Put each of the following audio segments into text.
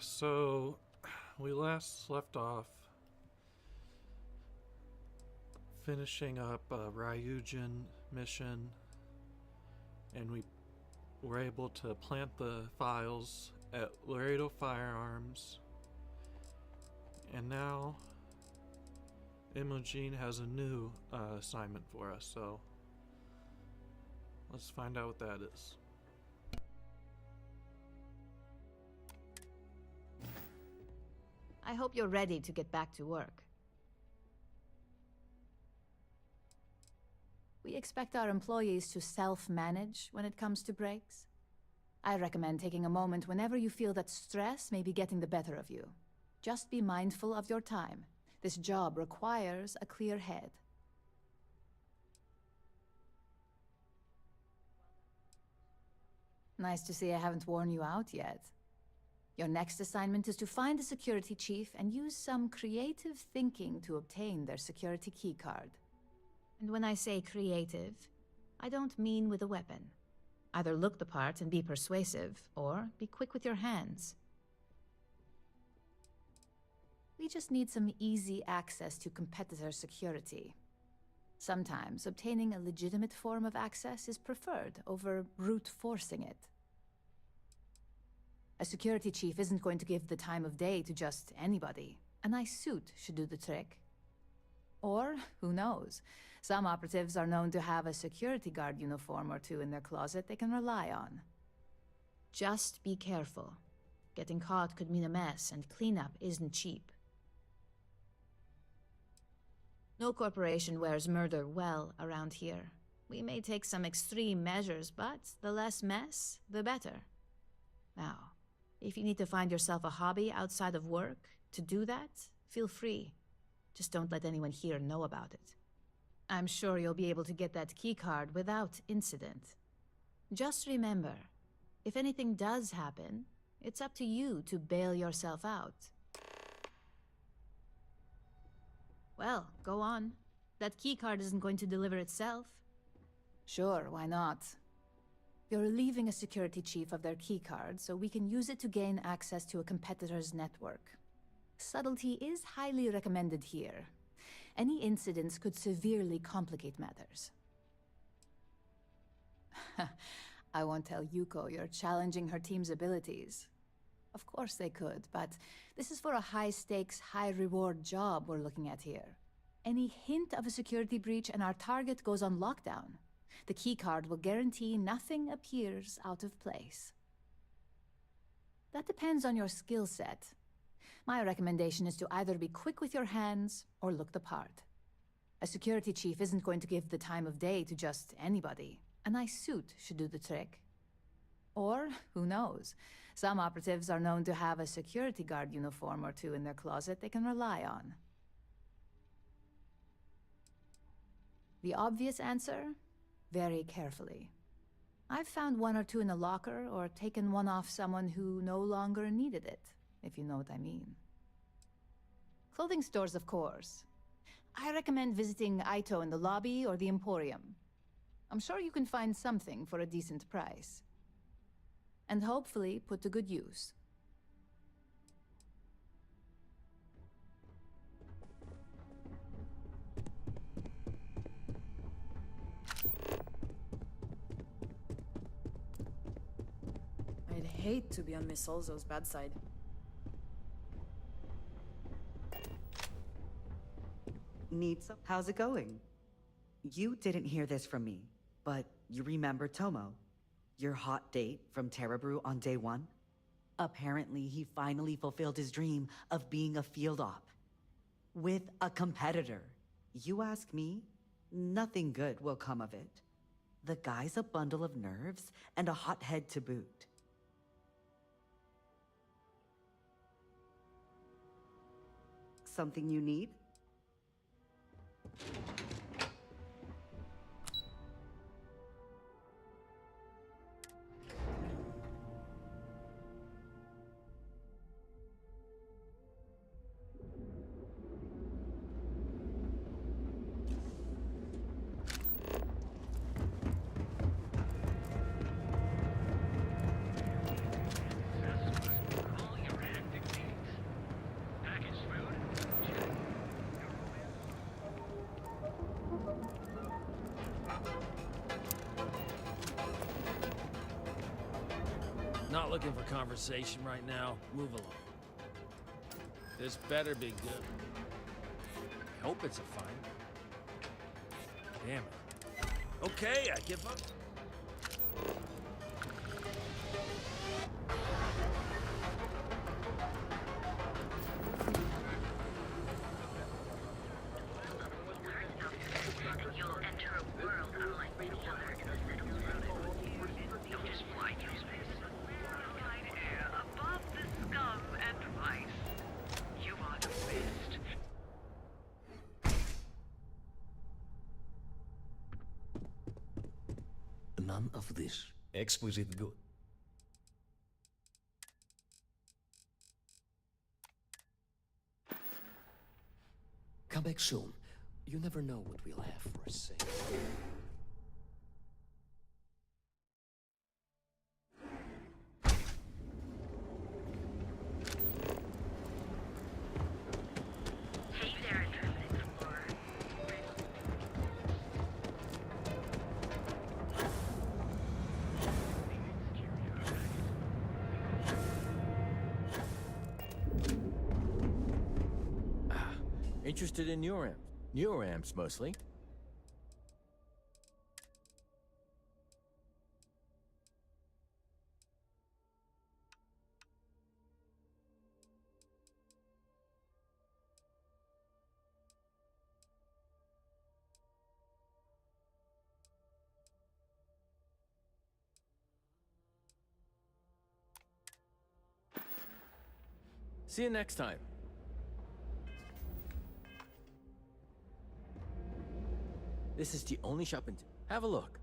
So we last left off finishing up a Ryujin mission, and we were able to plant the files at Laredo Firearms, and now Imogen has a new assignment for us, so let's find out what that is. I hope you're ready to get back to work. We expect our employees to self-manage when it comes to breaks. I recommend taking a moment whenever you feel that stress may be getting the better of you. Just be mindful of your time. This job requires a clear head. Nice to see I haven't worn you out yet. Your next assignment is to find the security chief and use some creative thinking to obtain their security keycard. And when I say creative, I don't mean with a weapon. Either look the part and be persuasive, or be quick with your hands. We just need some easy access to competitor security. Sometimes obtaining a legitimate form of access is preferred over brute forcing it. A security chief isn't going to give the time of day to just anybody. A nice suit should do the trick. Or, who knows, some operatives are known to have a security guard uniform or two in their closet they can rely on. Just be careful. Getting caught could mean a mess, and cleanup isn't cheap. No corporation wears murder well around here. We may take some extreme measures, but the less mess, the better. Now, if you need to find yourself a hobby outside of work to do that, feel free. Just don't let anyone here know about it. I'm sure you'll be able to get that keycard without incident. Just remember, if anything does happen, it's up to you to bail yourself out. Well, go on. That keycard isn't going to deliver itself. Sure, why not? You're relieving a security chief of their keycard, so we can use it to gain access to a competitor's network. Subtlety is highly recommended here. Any incidents could severely complicate matters. I won't tell Yuko you're challenging her team's abilities. Of course they could, but this is for a high-stakes, high-reward job we're looking at here. Any hint of a security breach and our target goes on lockdown. The keycard will guarantee nothing appears out of place. That depends on your skill set. My recommendation is to either be quick with your hands or look the part. A security chief isn't going to give the time of day to just anybody. A nice suit should do the trick. Or, who knows, some operatives are known to have a security guard uniform or two in their closet they can rely on. The obvious answer? Very carefully. I've found one or two in a locker or taken one off someone who no longer needed it, if you know what I mean. Clothing stores, of course. I recommend visiting Aito in the lobby or the Emporium. I'm sure you can find something for a decent price. And hopefully put to good use. I'd hate to be on Miss Olzo's bad side. Need some? How's it going? You didn't hear this from me, but you remember Tomo, your hot date from Terrabrew on day one? Apparently, he finally fulfilled his dream of being a field op. With a competitor. You ask me, nothing good will come of it. The guy's a bundle of nerves and a hothead to boot. Something you need? All your acting Not looking for conversation right now. Move along. This better be good. I hope it's a fight. Damn it. Okay, I give up. None of this. Exquisite good. Come back soon. You never know what we'll have for a sale. Hey there, intrepid explorer. Interested in newer amps? Newer amps, mostly. See you next time. This is the only shop in... Have a look.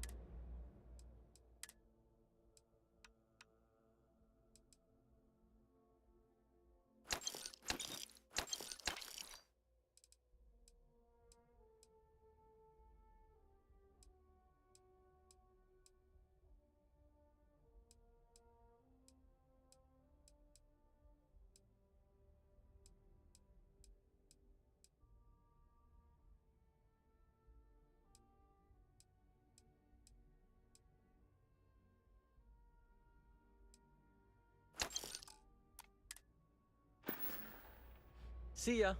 See ya.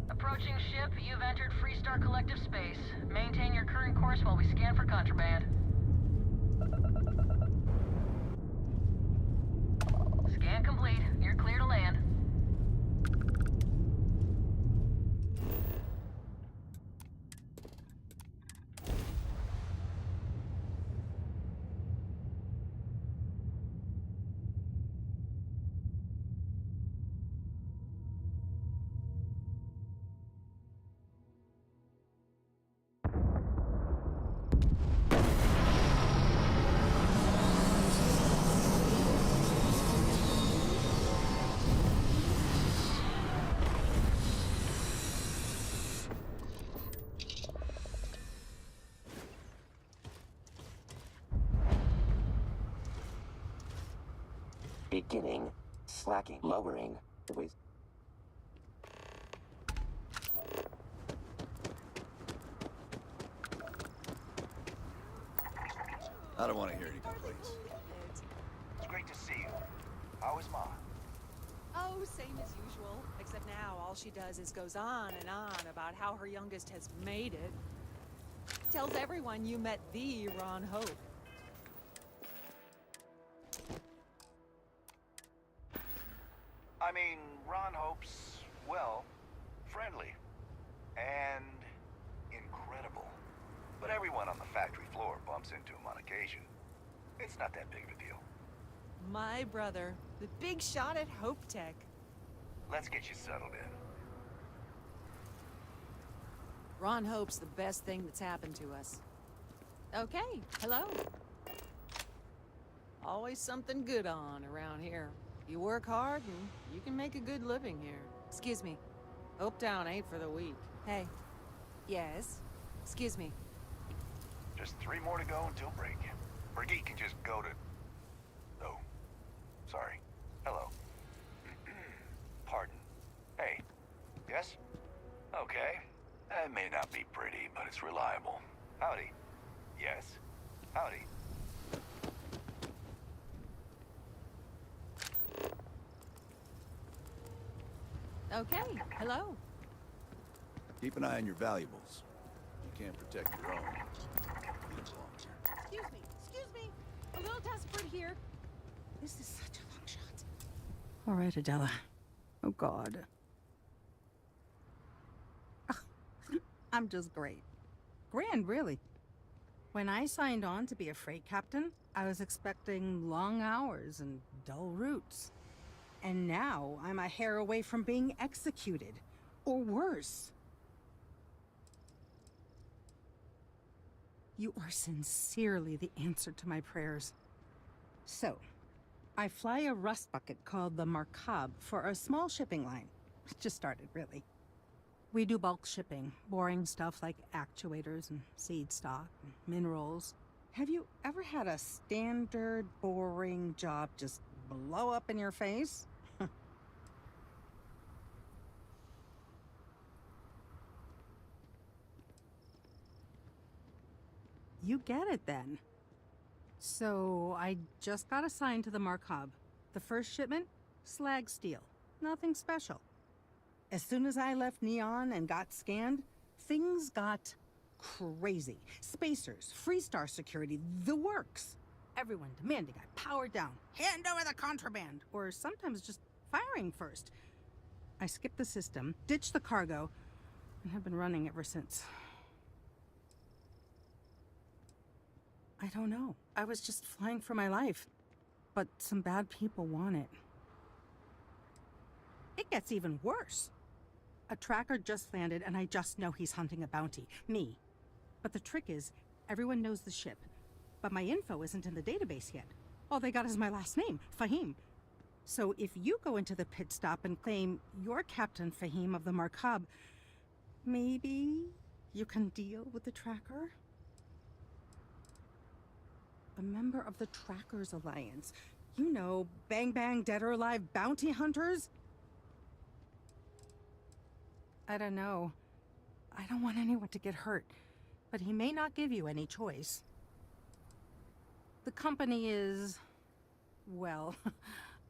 Approaching ship, you've entered Freestar Collective space. Maintain your current course while we scan for contraband. Scan complete. You're clear to land. Beginning. Slacking. Lowering. With... I don't want to hear any complaints. It's great to see you. How is Ma? Oh, same as usual. Except now all she does is goes on and on about how her youngest has made it. Tells everyone you met the Ron Hope. I mean, Ron Hope's, well, friendly. And incredible. But everyone on the factory floor bumps into him on occasion. It's not that big of a deal. My brother, the big shot at Hope Tech. Let's get you settled in. Ron Hope's the best thing that's happened to us. Okay, hello. Always something good on around here. You work hard and you can make a good living here. Excuse me. Hope Town ain't for the weak. Hey. Yes? Excuse me. Just 3 more to go until break. Brigitte can just go to... Oh. Sorry. Hello. Pardon. Hey. Yes? Okay. It may not be pretty, but it's reliable. Howdy. Yes. Howdy. Okay, hello. Keep an eye on your valuables. You can't protect your own. You belong here. Excuse me. A little desperate here. This is such a long shot. All right, Adela. Oh, God. I'm just great. Grand, really. When I signed on to be a freight captain, I was expecting long hours and dull routes. And now I'm a hair away from being executed. Or worse. You are sincerely the answer to my prayers. So, I fly a rust bucket called the Markab for a small shipping line. It just started, really. We do bulk shipping, boring stuff like actuators and seed stock and minerals. Have you ever had a standard, boring job just blow up in your face? You get it then. So I just got assigned to the Markab. The first shipment? Slag steel. Nothing special. As soon as I left Neon and got scanned, things got crazy. Spacers, Freestar security, the works. Everyone demanding I power down, hand over the contraband, or sometimes just firing first. I skipped the system, ditched the cargo, and have been running ever since. I don't know. I was just flying for my life. But some bad people want it. It gets even worse. A tracker just landed and I just know he's hunting a bounty. Me. But the trick is, everyone knows the ship. But my info isn't in the database yet. All they got is my last name, Fahim. So if you go into the pit stop and claim you're Captain Fahim of the Markab, maybe you can deal with the tracker? A member of the Trackers Alliance. You know, bang bang, dead or alive bounty hunters? I don't know. I don't want anyone to get hurt, but he may not give you any choice. The company is, well,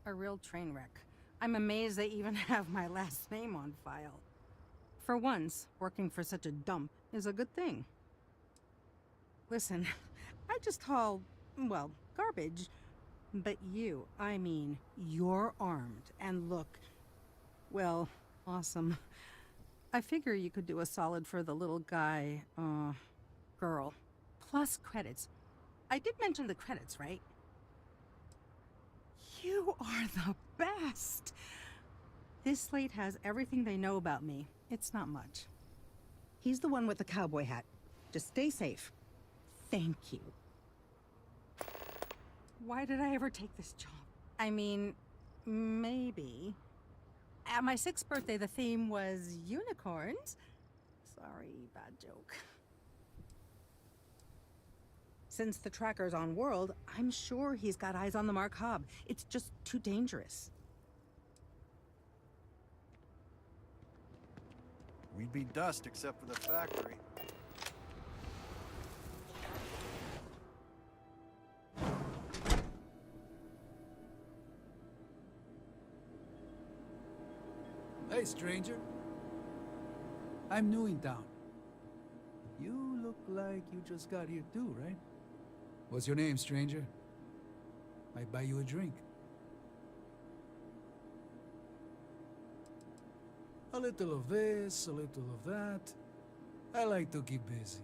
a real train wreck. I'm amazed they even have my last name on file. For once, working for such a dump is a good thing. Listen, I just haul, well, garbage. But you, I mean, you're armed and look, well, awesome. I figure you could do a solid for the little guy, girl. Plus credits. I did mention the credits, right? You are the best! This slate has everything they know about me. It's not much. He's the one with the cowboy hat. Just stay safe. Thank you. Why did I ever take this job? I mean, maybe. At my 6th birthday, the theme was unicorns. Sorry, bad joke. Since the tracker's on world, I'm sure he's got eyes on the Markab. It's just too dangerous. We'd be dust except for the factory. Hey, stranger. I'm new in town. You look like you just got here too, right? What's your name, stranger? Might buy you a drink. A little of this, a little of that. I like to keep busy.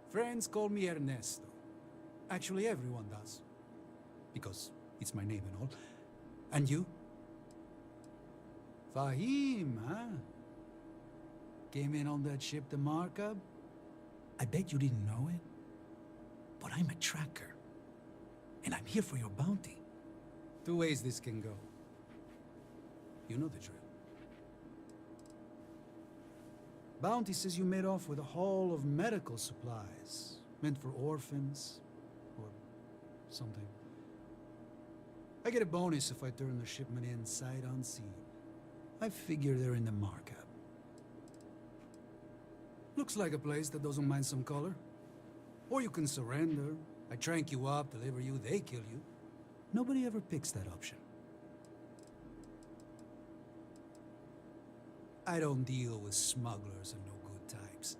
Friends call me Ernesto. Actually, everyone does. Because it's my name and all. And you? Fahim, huh? Came in on that ship, the Markup? I bet you didn't know it. But I'm a tracker. And I'm here for your bounty. Two ways this can go. You know the drill. Bounty says you made off with a haul of medical supplies. Meant for orphans. Or something. I get a bonus if I turn the shipment in sight unseen. I figure they're in the Markup. Looks like a place that doesn't mind some color. Or you can surrender. I trank you up, deliver you, they kill you. Nobody ever picks that option. I don't deal with smugglers and no good types.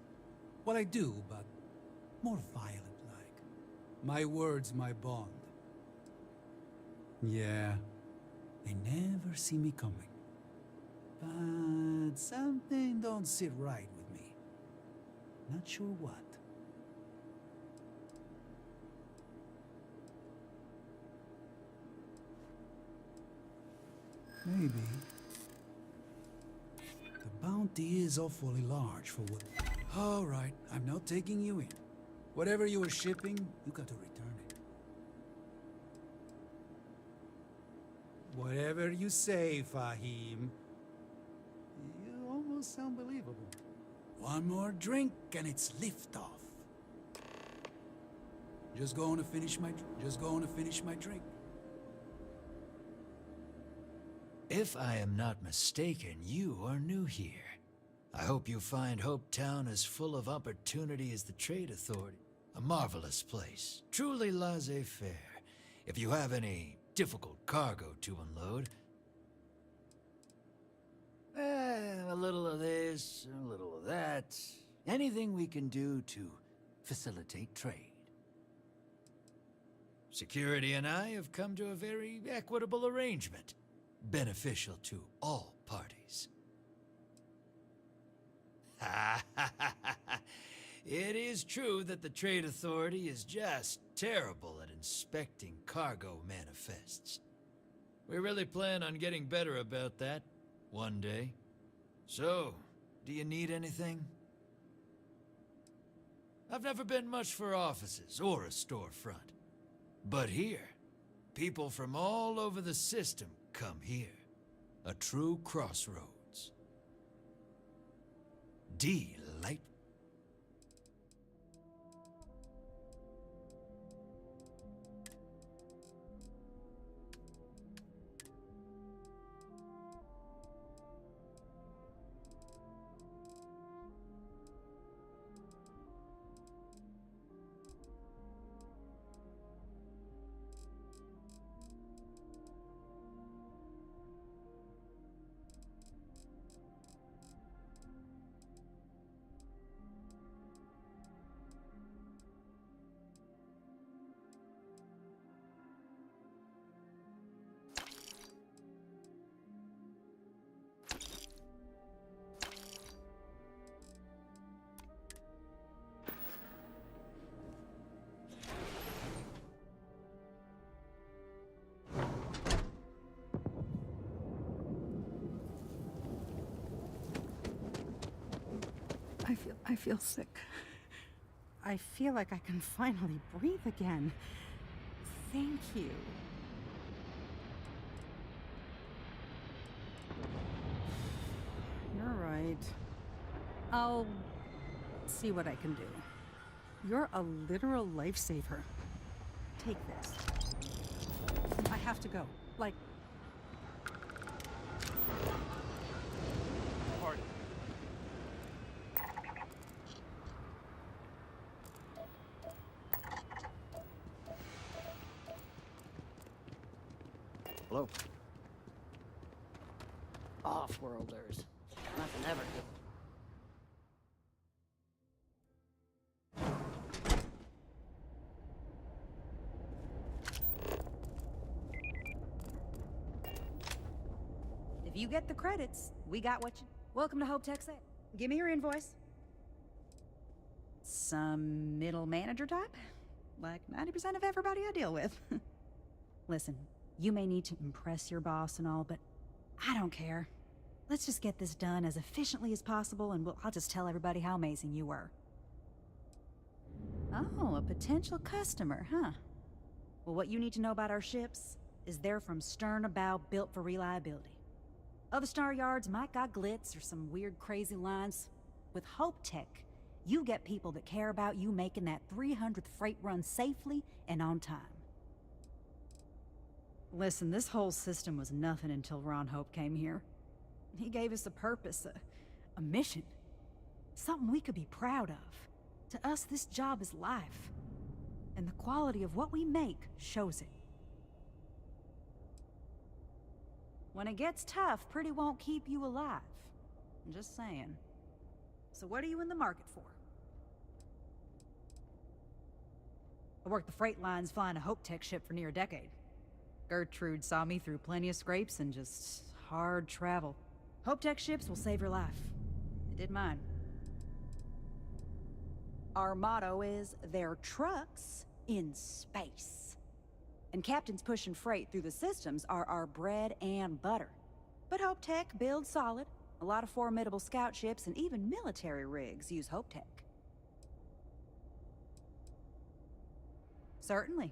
Well, I do, but more violent-like. My word's my bond. Yeah, they never see me coming. But something don't sit right with me. Not sure what. Maybe. The bounty is awfully large for what... All right, I'm not taking you in. Whatever you were shipping, you got to return it. Whatever you say, Fahim. You almost sound believable. One more drink and it's liftoff. Just going to finish my drink. If I am not mistaken, you are new here. I hope you find Hope Town as full of opportunity as the Trade Authority. A marvelous place, truly laissez-faire. If you have any difficult cargo to unload, a little of this, a little of that. Anything we can do to facilitate trade. Security and I have come to a very equitable arrangement, beneficial to all parties. It is true that the Trade Authority is just terrible at inspecting cargo manifests. We really plan on getting better about that one day. So, do you need anything? I've never been much for offices or a storefront. But here, people from all over the system come here. A true crossroads. Delightful. I feel sick. I feel like I can finally breathe again. Thank you. You're right. I'll see what I can do. You're a literal lifesaver. Take this. I have to go. Like... Pardon. Hello. Off-worlders. Nothing ever good. If you get the credits, we got what you... Welcome to Hope Tech Sale. Give me your invoice. Some middle manager type? Like 90% of everybody I deal with. Listen, you may need to impress your boss and all, but I don't care. Let's just get this done as efficiently as possible, and I'll just tell everybody how amazing you were. Oh, a potential customer, huh? Well, what you need to know about our ships is they're from stern to bow, built for reliability. Other star yards might got glitz or some weird crazy lines. With Hope Tech, you get people that care about you making that 300th freight run safely and on time. Listen, this whole system was nothing until Ron Hope came here. He gave us a purpose, a mission. Something we could be proud of. To us, this job is life. And the quality of what we make shows it. When it gets tough, pretty won't keep you alive. I'm just saying. So what are you in the market for? I worked the freight lines flying a Hope Tech ship for near a decade. Gertrude saw me through plenty of scrapes and just hard travel. Hope Tech ships will save your life. It did mine. Our motto is, they're trucks in space. And captains pushing freight through the systems are our bread and butter. But Hope Tech builds solid. A lot of formidable scout ships and even military rigs use Hope Tech. Certainly.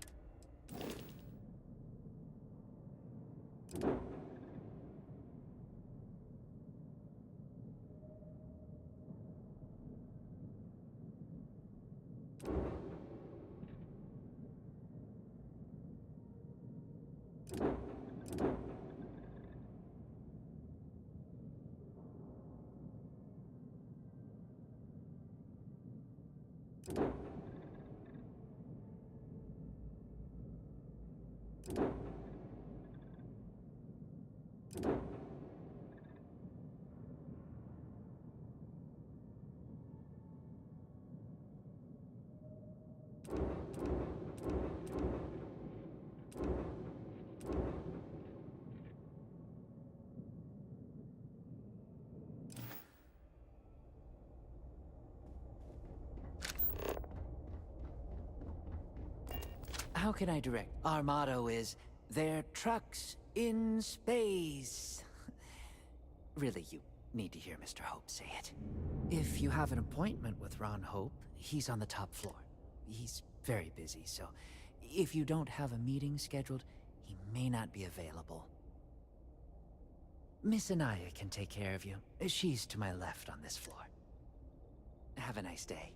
How can I direct? Our motto is, they're trucks in space. Really, you need to hear Mr. Hope say it. If you have an appointment with Ron Hope, he's on the top floor. He's very busy, so if you don't have a meeting scheduled, he may not be available. Miss Anaya can take care of you. She's to my left on this floor. Have a nice day.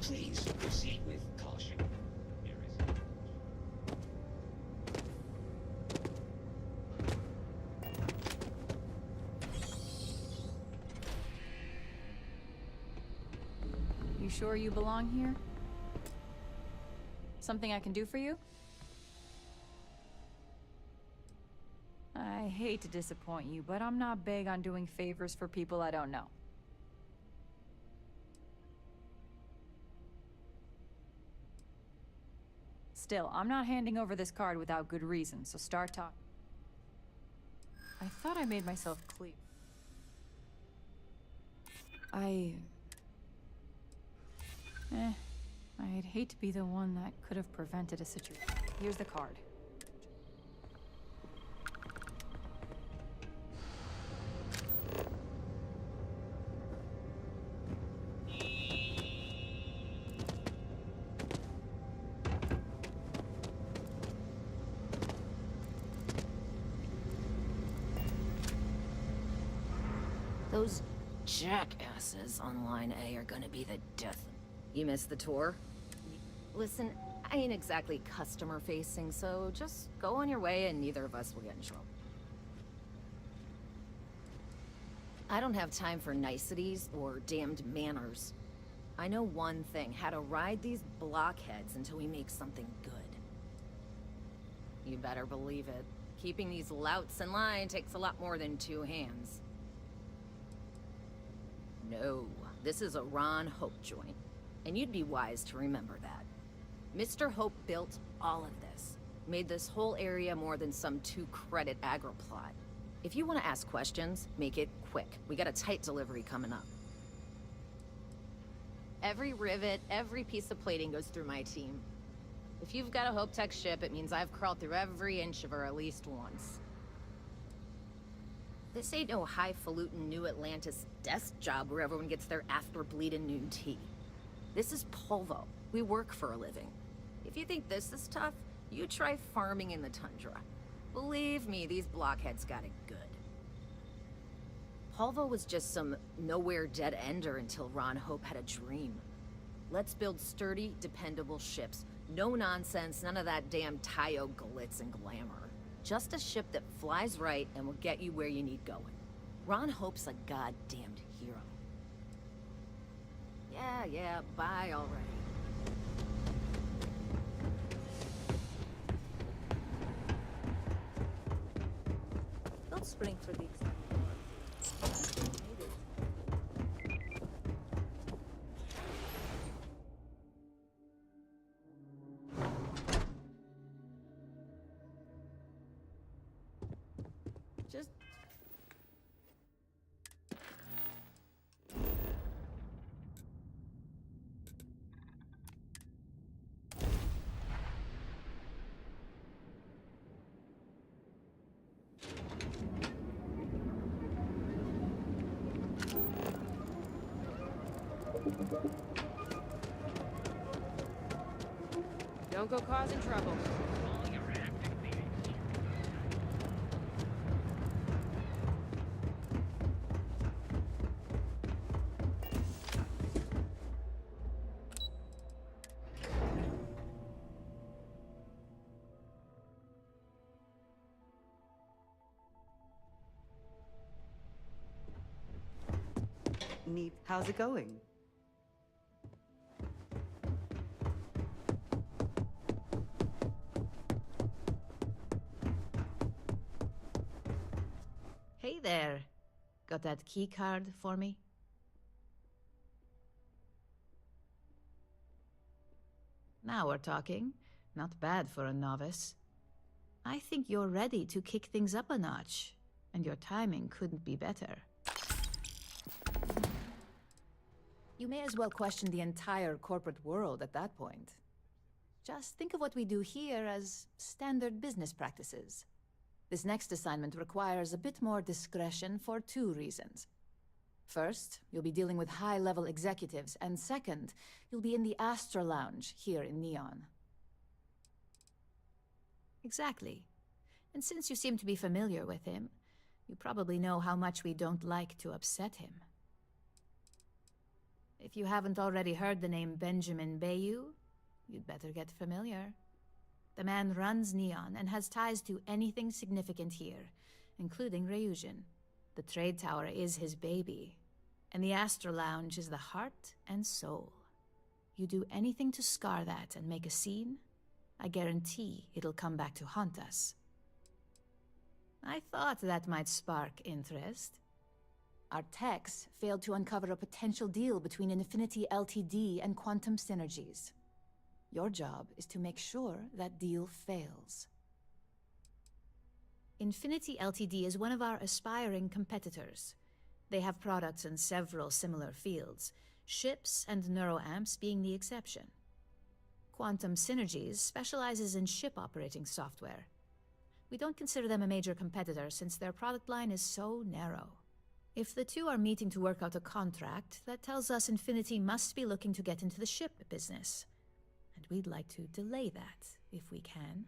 Please proceed with caution. You sure you belong here? Something I can do for you? I hate to disappoint you, but I'm not big on doing favors for people I don't know. Still, I'm not handing over this card without good reason, so start talking. I thought I made myself clear. I'd hate to be the one that could have prevented a situation. Here's the card. Those jackasses on Line A are gonna be the death. You missed the tour? Listen, I ain't exactly customer-facing, so just go on your way and neither of us will get in trouble. I don't have time for niceties or damned manners. I know one thing, how to ride these blockheads until we make something good. You better believe it. Keeping these louts in line takes a lot more than two hands. No, this is a Ron Hope joint, and you'd be wise to remember that. Mr. Hope built all of this. Made this whole area more than some 2-credit aggro plot. If you want to ask questions, make it quick. We got a tight delivery coming up. Every rivet, every piece of plating goes through my team. If you've got a Hope Tech ship, it means I've crawled through every inch of her at least once. This ain't no highfalutin New Atlantis desk job where everyone gets their after-bleeding noon tea. This is Polvo. We work for a living. If you think this is tough, you try farming in the tundra. Believe me, these blockheads got it good. Polvo was just some nowhere dead-ender until Ron Hope had a dream. Let's build sturdy, dependable ships. No nonsense, none of that damn Tayo glitz and glamour. Just a ship that flies right and will get you where you need going. Ron Hope's a goddamned hero. Yeah, bye already. Don't spring for these. Just... Don't go causing trouble. Neat. How's it going? Hey there. Got that key card for me? Now we're talking. Not bad for a novice. I think you're ready to kick things up a notch, and your timing couldn't be better. You may as well question the entire corporate world at that point. Just think of what we do here as standard business practices. This next assignment requires a bit more discretion for 2 reasons. First, you'll be dealing with high-level executives, and second, you'll be in the Astra Lounge here in Neon. Exactly. And since you seem to be familiar with him, you probably know how much we don't like to upset him. If you haven't already heard the name Benjamin Bayou, you'd better get familiar. The man runs Neon and has ties to anything significant here, including Ryujin. The trade tower is his baby, and the Astra Lounge is the heart and soul. You do anything to scar that and make a scene, I guarantee it'll come back to haunt us. I thought that might spark interest. Our techs failed to uncover a potential deal between Infinity Ltd. And Quantum Synergies. Your job is to make sure that deal fails. Infinity Ltd. Is one of our aspiring competitors. They have products in several similar fields, ships and neuroamps being the exception. Quantum Synergies specializes in ship operating software. We don't consider them a major competitor since their product line is so narrow. If the two are meeting to work out a contract, that tells us Infinity must be looking to get into the ship business. And we'd like to delay that, if we can.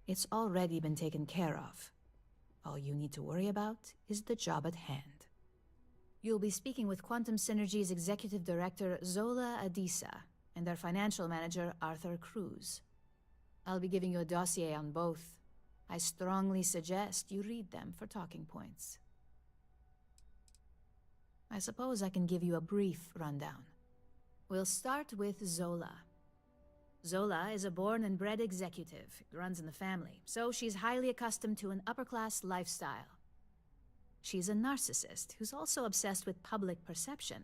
It's already been taken care of. All you need to worry about is the job at hand. You'll be speaking with Quantum Synergy's Executive Director Zola Adisa and their Financial Manager Arthur Cruz. I'll be giving you a dossier on both. I strongly suggest you read them for talking points. I suppose I can give you a brief rundown. We'll start with Zola. Zola is a born and bred executive. It runs in the family, so she's highly accustomed to an upper-class lifestyle. She's a narcissist who's also obsessed with public perception,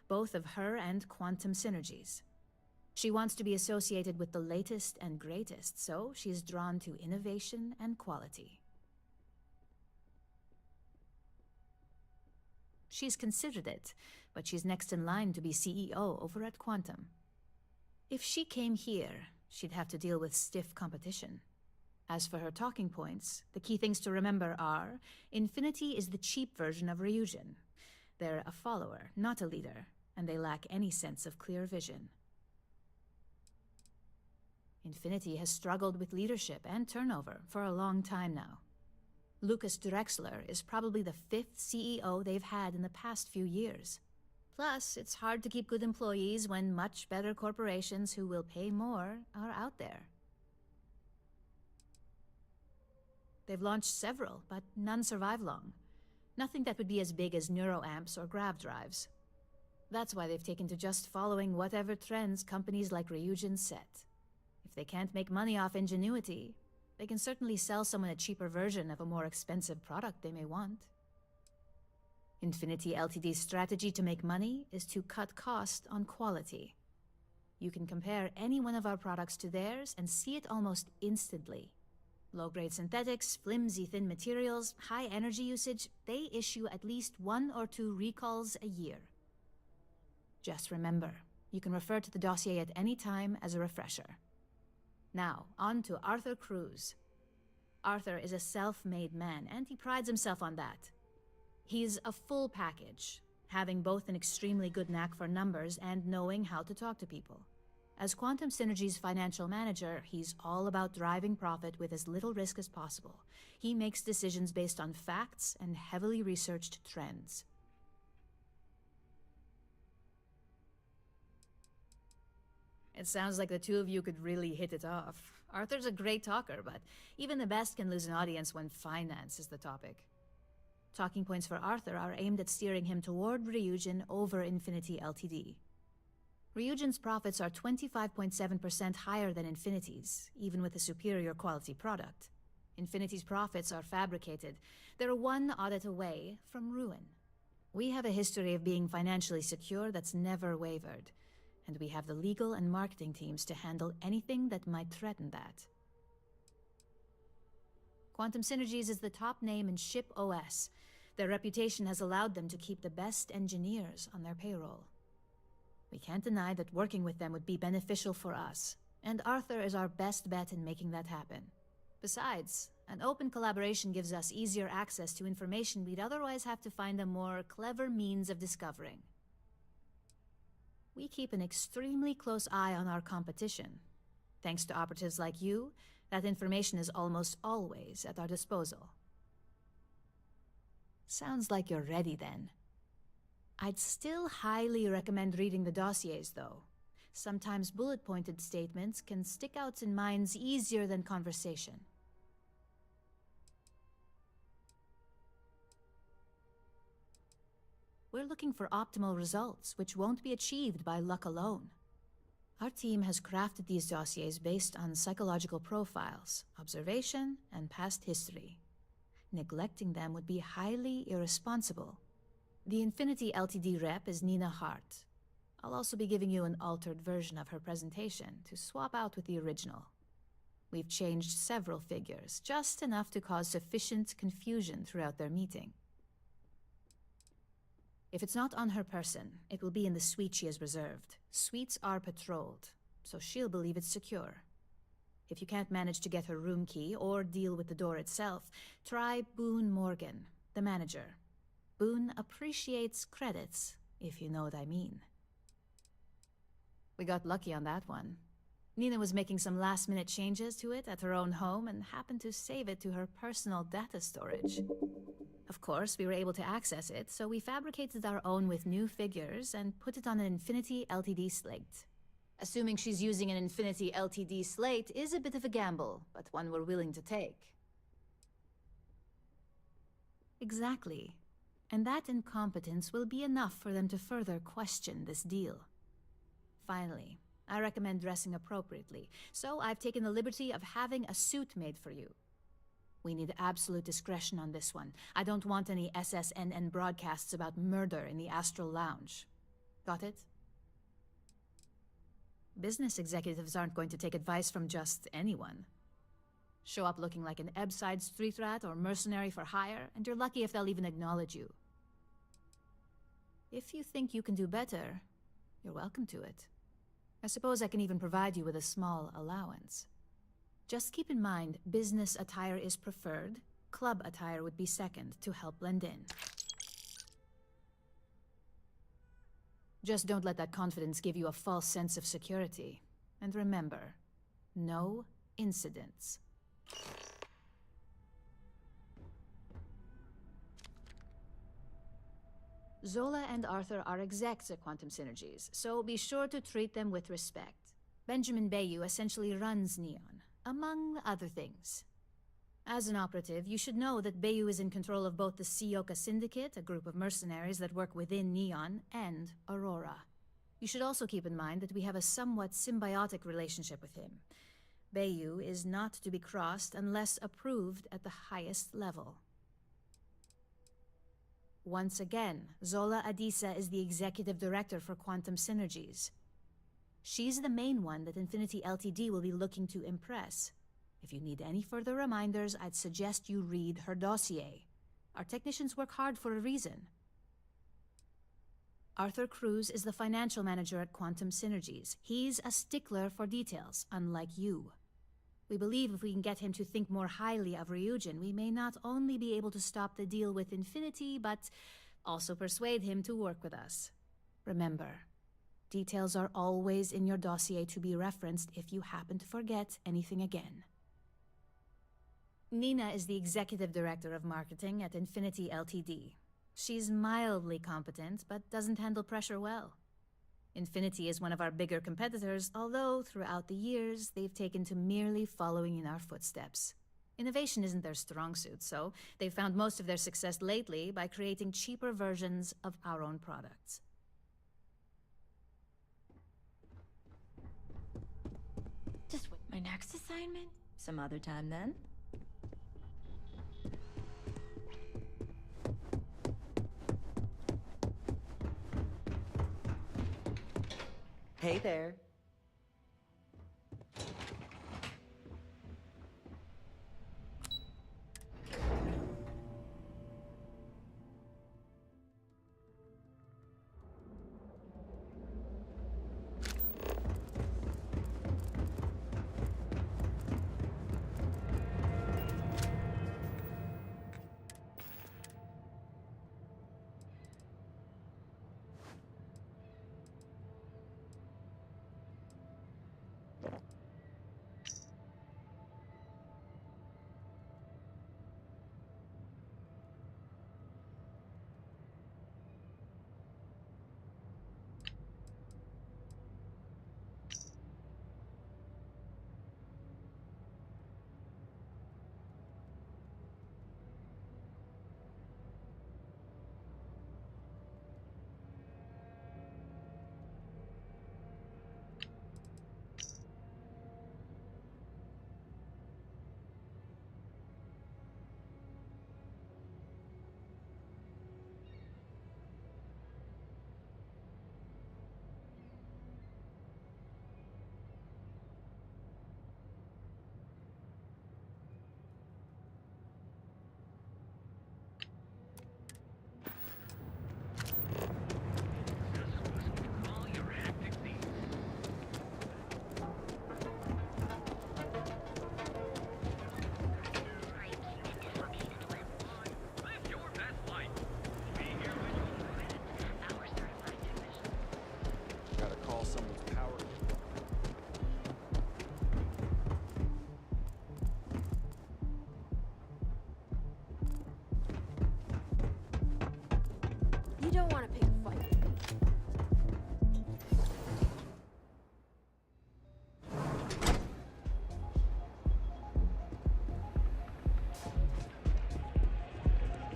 both of her and Quantum Synergies. She wants to be associated with the latest and greatest, so she's drawn to innovation and quality. She's considered it, but she's next in line to be CEO over at Quantum. If she came here, she'd have to deal with stiff competition. As for her talking points, the key things to remember are, Infinity is the cheap version of Ryujin. They're a follower, not a leader, and they lack any sense of clear vision. Infinity has struggled with leadership and turnover for a long time now. Lucas Drexler is probably the 5th CEO they've had in the past few years. Plus, it's hard to keep good employees when much better corporations who will pay more are out there. They've launched several, but none survive long. Nothing that would be as big as neuroamps or grav drives. That's why they've taken to just following whatever trends companies like Ryujin set. If they can't make money off ingenuity, they can certainly sell someone a cheaper version of a more expensive product they may want. Infinity Ltd's strategy to make money is to cut cost on quality. You can compare any one of our products to theirs and see it almost instantly. Low-grade synthetics, flimsy thin materials, high energy usage, they issue at least 1 or 2 recalls a year. Just remember, you can refer to the dossier at any time as a refresher. Now, on to Arthur Cruz. Arthur is a self-made man, and he prides himself on that. He's a full package, having both an extremely good knack for numbers and knowing how to talk to people. As Quantum Synergy's financial manager, he's all about driving profit with as little risk as possible. He makes decisions based on facts and heavily researched trends. It sounds like the two of you could really hit it off. Arthur's a great talker, but even the best can lose an audience when finance is the topic. Talking points for Arthur are aimed at steering him toward Ryujin over Infinity Ltd. Ryujin's profits are 25.7% higher than Infinity's, even with a superior quality product. Infinity's profits are fabricated. They're one audit away from ruin. We have a history of being financially secure that's never wavered, and we have the legal and marketing teams to handle anything that might threaten that. Quantum Synergies is the top name in ship OS. Their reputation has allowed them to keep the best engineers on their payroll. We can't deny that working with them would be beneficial for us, and Arthur is our best bet in making that happen. Besides, an open collaboration gives us easier access to information we'd otherwise have to find a more clever means of discovering. We keep an extremely close eye on our competition. Thanks to operatives like you, that information is almost always at our disposal. Sounds like you're ready then. I'd still highly recommend reading the dossiers, though. Sometimes bullet-pointed statements can stick out in minds easier than conversation. We're looking for optimal results, which won't be achieved by luck alone. Our team has crafted these dossiers based on psychological profiles, observation, and past history. Neglecting them would be highly irresponsible. The Infinity Ltd rep is Nina Hart. I'll also be giving you an altered version of her presentation to swap out with the original. We've changed several figures, just enough to cause sufficient confusion throughout their meeting. If it's not on her person, it will be in the suite she has reserved. Suites are patrolled, so she'll believe it's secure. If you can't manage to get her room key or deal with the door itself, try Boone Morgan, the manager. Boone appreciates credits, if you know what I mean. We got lucky on that one. Nina was making some last-minute changes to it at her own home and happened to save it to her personal data storage. Of course, we were able to access it, so we fabricated our own with new figures and put it on an Infinity Ltd slate. Assuming she's using an Infinity Ltd slate is a bit of a gamble, but one we're willing to take. Exactly. And that incompetence will be enough for them to further question this deal. Finally, I recommend dressing appropriately, so I've taken the liberty of having a suit made for you. We need absolute discretion on this one. I don't want any SSNN broadcasts about murder in the Astral Lounge. Got it? Business executives aren't going to take advice from just anyone. Show up looking like an Ebbside street rat or mercenary for hire, and you're lucky if they'll even acknowledge you. If you think you can do better, you're welcome to it. I suppose I can even provide you with a small allowance. Just keep in mind, business attire is preferred. Club attire would be second to help blend in. Just don't let that confidence give you a false sense of security. And remember, no incidents. Zola and Arthur are execs at Quantum Synergies, so be sure to treat them with respect. Benjamin Bayou essentially runs Neon, among other things. As an operative, you should know that Bayou is in control of both the Sioka Syndicate, a group of mercenaries that work within Neon, and Aurora. You should also keep in mind that we have a somewhat symbiotic relationship with him. Bayou is not to be crossed unless approved at the highest level. Once again, Zola Adisa is the executive director for Quantum Synergies. She's the main one that Infinity Ltd will be looking to impress. If you need any further reminders, I'd suggest you read her dossier. Our technicians work hard for a reason. Arthur Cruz is the financial manager at Quantum Synergies. He's a stickler for details, unlike you. We believe if we can get him to think more highly of Ryujin, we may not only be able to stop the deal with Infinity, but also persuade him to work with us. Remember, details are always in your dossier to be referenced if you happen to forget anything again. Nina is the executive director of marketing at Infinity Ltd. She's mildly competent, but doesn't handle pressure well. Infinity is one of our bigger competitors, although throughout the years, they've taken to merely following in our footsteps. Innovation isn't their strong suit, so they've found most of their success lately by creating cheaper versions of our own products. Just wait. My next assignment? Some other time then? Hey there. You don't want to pick a fight.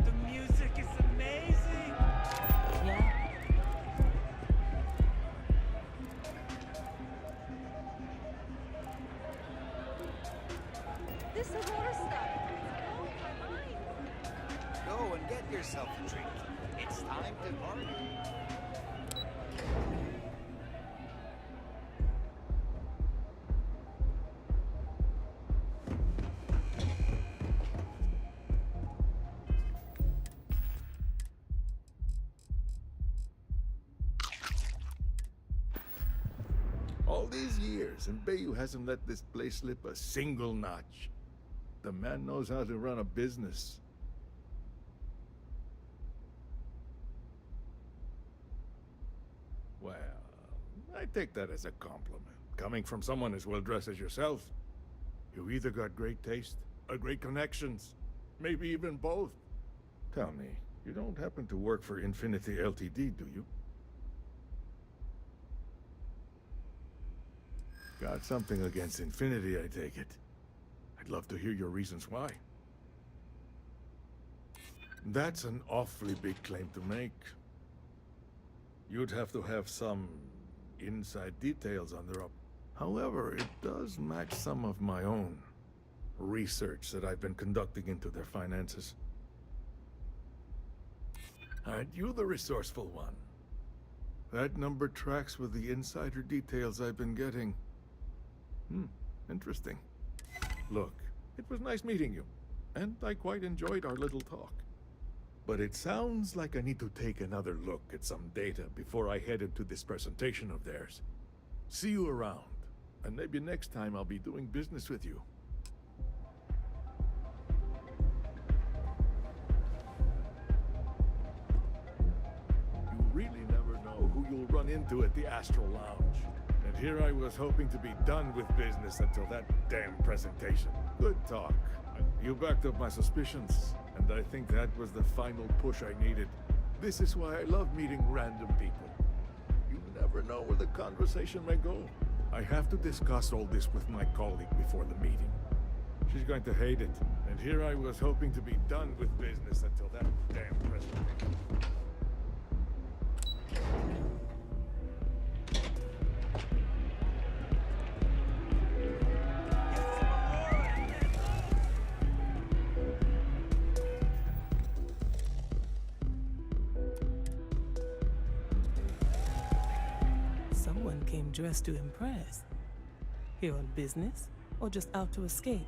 The music is amazing! Yeah? This is water stuff. Oh, my mind. Go and get yourself a drink. It's time to party. All these years, and Bayou hasn't let this place slip a single notch. The man knows how to run a business. Well, I take that as a compliment. Coming from someone as well-dressed as yourself. You either got great taste, or great connections. Maybe even both. Tell me, you don't happen to work for Infinity Ltd, do you? Got something against Infinity, I take it. I'd love to hear your reasons why. That's an awfully big claim to make. You'd have to have some inside details on their However, it does match some of my own research that I've been conducting into their finances. Aren't you the resourceful one? That number tracks with the insider details I've been getting. Interesting. Look, it was nice meeting you, and I quite enjoyed our little talk. But it sounds like I need to take another look at some data before I head into this presentation of theirs. See you around, and maybe next time I'll be doing business with you. You really never know who you'll run into at the Astral Lounge. And here I was hoping to be done with business until that damn presentation. Good talk. You backed up my suspicions, and I think that was the final push I needed. This is why I love meeting random people. You never know where the conversation may go. I have to discuss all this with my colleague before the meeting. She's going to hate it, and here I was hoping to be done with business until that damn presentation. Someone came dressed to impress. Here on business, or just out to escape?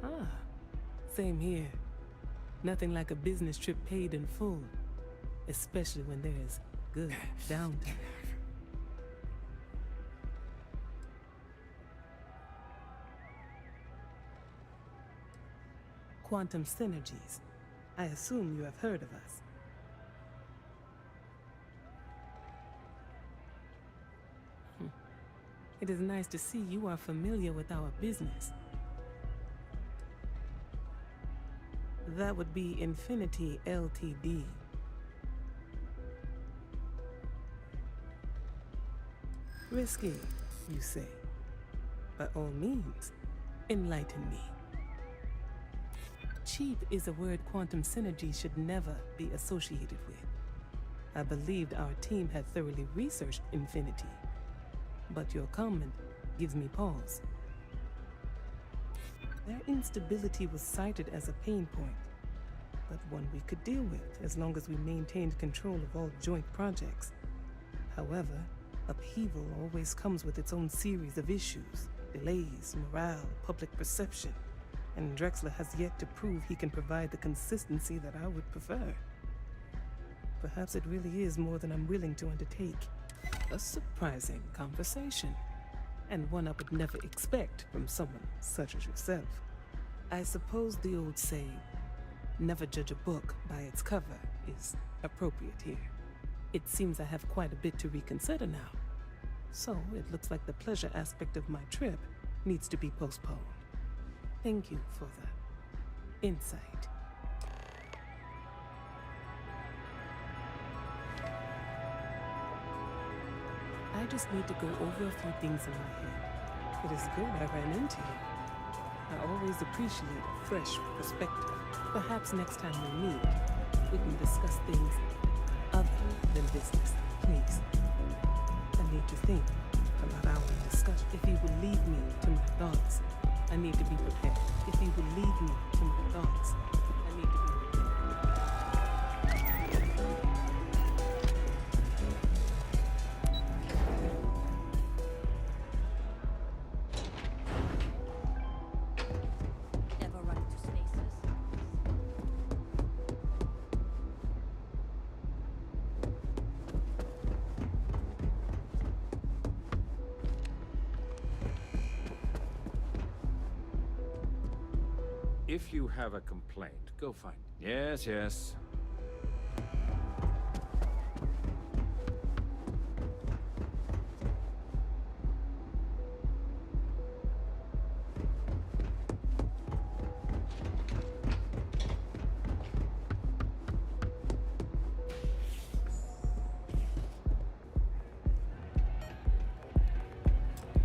Ah, same here. Nothing like a business trip paid in full, especially when there's good downtime. Quantum Synergies. I assume you have heard of us. It is nice to see you are familiar with our business. That would be Infinity Ltd. Risky, you say? By all means, enlighten me. Cheap is a word Quantum Synergy should never be associated with. I believed our team had thoroughly researched Infinity. But your comment gives me pause. Their instability was cited as a pain point, but one we could deal with as long as we maintained control of all joint projects. However, upheaval always comes with its own series of issues, delays, morale, public perception, and Drexler has yet to prove he can provide the consistency that I would prefer. Perhaps it really is more than I'm willing to undertake. A surprising conversation, and one I would never expect from someone such as yourself. I suppose the old saying, never judge a book by its cover, is appropriate here. It seems I have quite a bit to reconsider now, so it looks like the pleasure aspect of my trip needs to be postponed. Thank you for the insight. I just need to go over a few things in my head. It is good I ran into you. I always appreciate a fresh perspective. Perhaps next time we meet, we can discuss things other than business. Please. I need to think about our discussion. If you will leave me to my thoughts, I need to be prepared. If you will leave me to my thoughts, I need to be prepared. If you have a complaint, go find it. Yes, yes.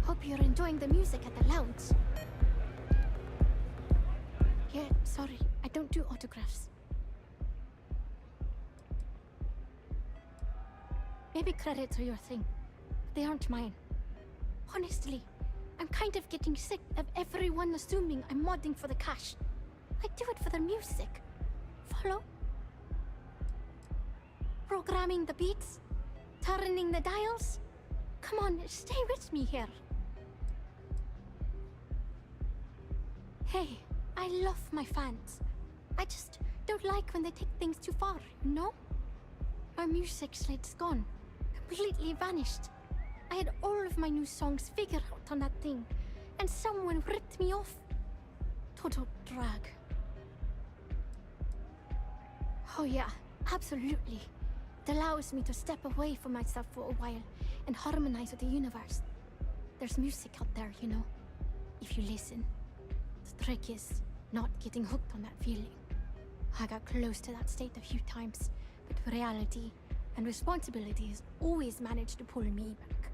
Hope you're enjoying the music at the lounge. Yeah, sorry, I don't do autographs. Maybe credits are your thing, but they aren't mine. Honestly, I'm kind of getting sick of everyone assuming I'm modding for the cash. I do it for the music. Follow? Programming the beats? Turning the dials? Come on, stay with me here. Hey, I love my fans. I just don't like when they take things too far, you know? My music slate's gone. Completely vanished. I had all of my new songs figured out on that thing, and someone ripped me off. Total drag. Oh yeah, absolutely. It allows me to step away from myself for a while and harmonize with the universe. There's music out there, you know, if you listen. The trick is not getting hooked on that feeling. I got close to that state a few times, but reality and responsibilities always managed to pull me back.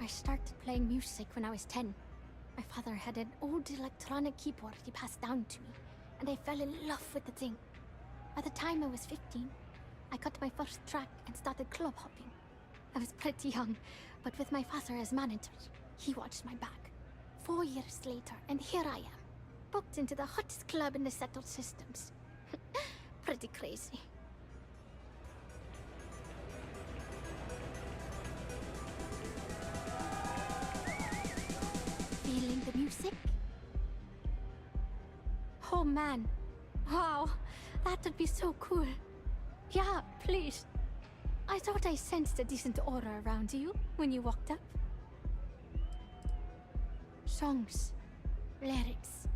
I started playing music when I was 10. My father had an old electronic keyboard he passed down to me, and I fell in love with the thing. By the time I was 15, I got my first track and started club hopping. I was pretty young, but with my father as manager, he watched my back. 4 years later, and here I am, booked into the hottest club in the settled systems. Pretty crazy. Feeling the music? Oh man. Wow, that would be so cool. Yeah, please. I thought I sensed a decent aura around you when you walked up. Songs, lyrics,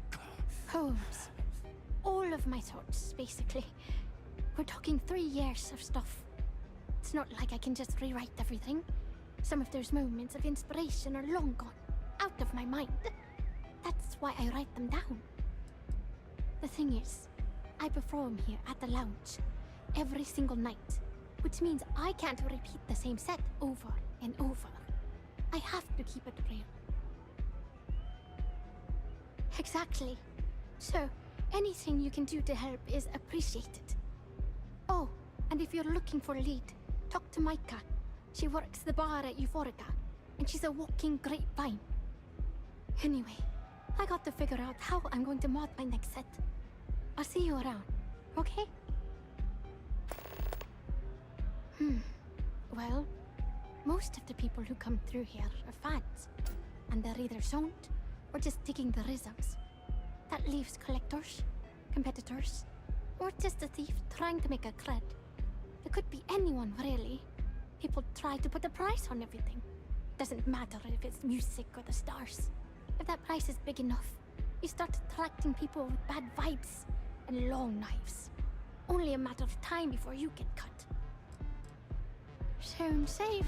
poems, all of my thoughts, basically. We're talking 3 years of stuff. It's not like I can just rewrite everything. Some of those moments of inspiration are long gone, out of my mind. That's why I write them down. The thing is, I perform here at the lounge every single night, which means I can't repeat the same set over and over. I have to keep it real. Exactly. So, anything you can do to help is appreciated. Oh, and if you're looking for a lead, talk to Micah. She works the bar at Euphorica, and she's a walking grapevine. Anyway, I got to figure out how I'm going to mod my next set. I'll see you around, okay? Well, most of the people who come through here are fans, and they're either zoned or just digging the rhythms. That leaves collectors, competitors, or just a thief trying to make a cred. It could be anyone, really. People try to put a price on everything. Doesn't matter if it's music or the stars. If that price is big enough, you start attracting people with bad vibes and long knives. Only a matter of time before you get cut. Sound safe.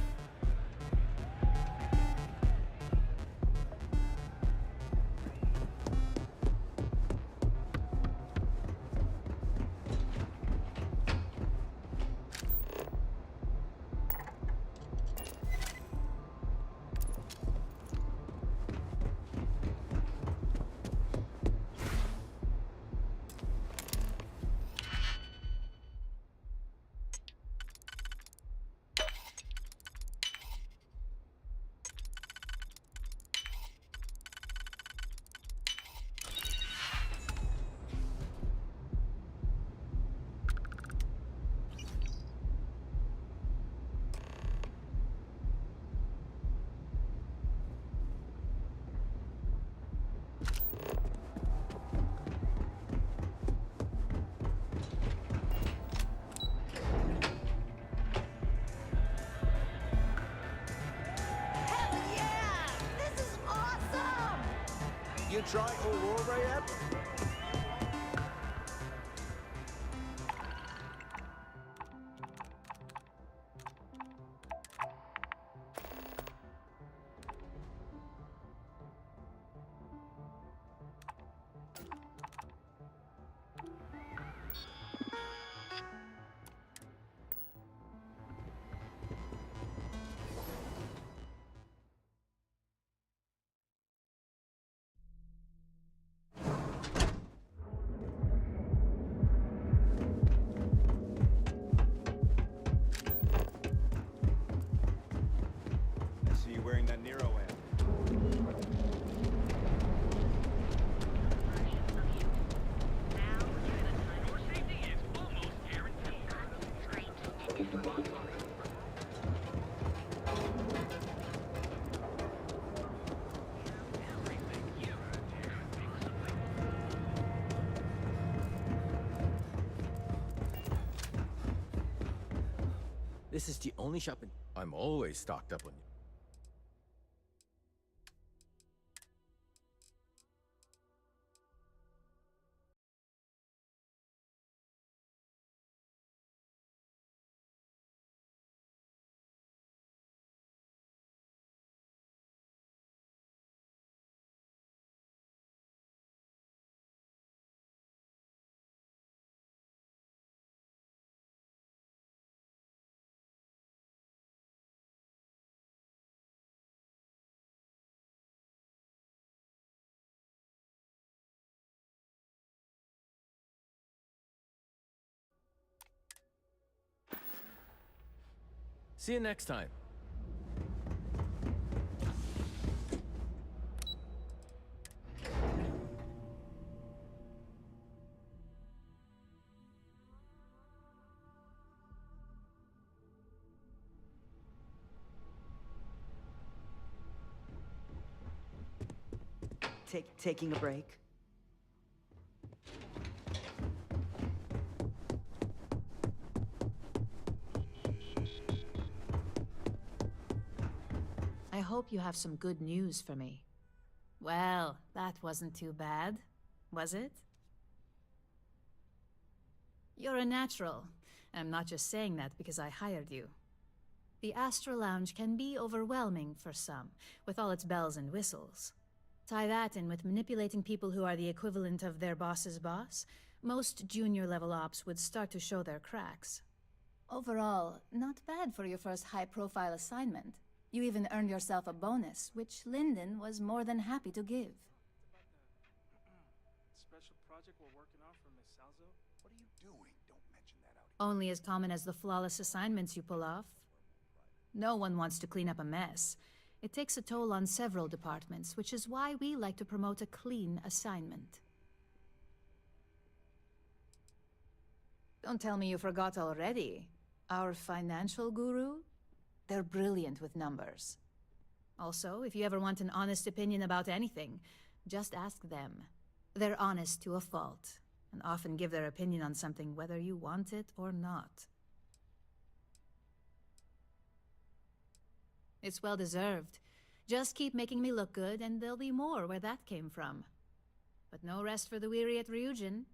try Aurora yet? See you wearing that Nero amp. This is the only shop in... I'm always stocked up on you. See you next time. Taking a break? I hope you have some good news for me. Well, that wasn't too bad, was it? You're a natural. I'm not just saying that because I hired you. The Astro Lounge can be overwhelming for some, with all its bells and whistles. Tie that in with manipulating people who are the equivalent of their boss's boss, most junior-level ops would start to show their cracks. Overall, not bad for your first high-profile assignment. You even earned yourself a bonus, which Lyndon was more than happy to give. Special project we're working on for Miss Salzo? What are you doing? Don't mention that out. Only as common as the flawless assignments you pull off. No one wants to clean up a mess. It takes a toll on several departments, which is why we like to promote a clean assignment. Don't tell me you forgot already. Our financial guru? They're brilliant with numbers. Also, if you ever want an honest opinion about anything, just ask them. They're honest to a fault, and often give their opinion on something whether you want it or not. It's well deserved. Just keep making me look good, and there'll be more where that came from. But no rest for the weary at Ryujin.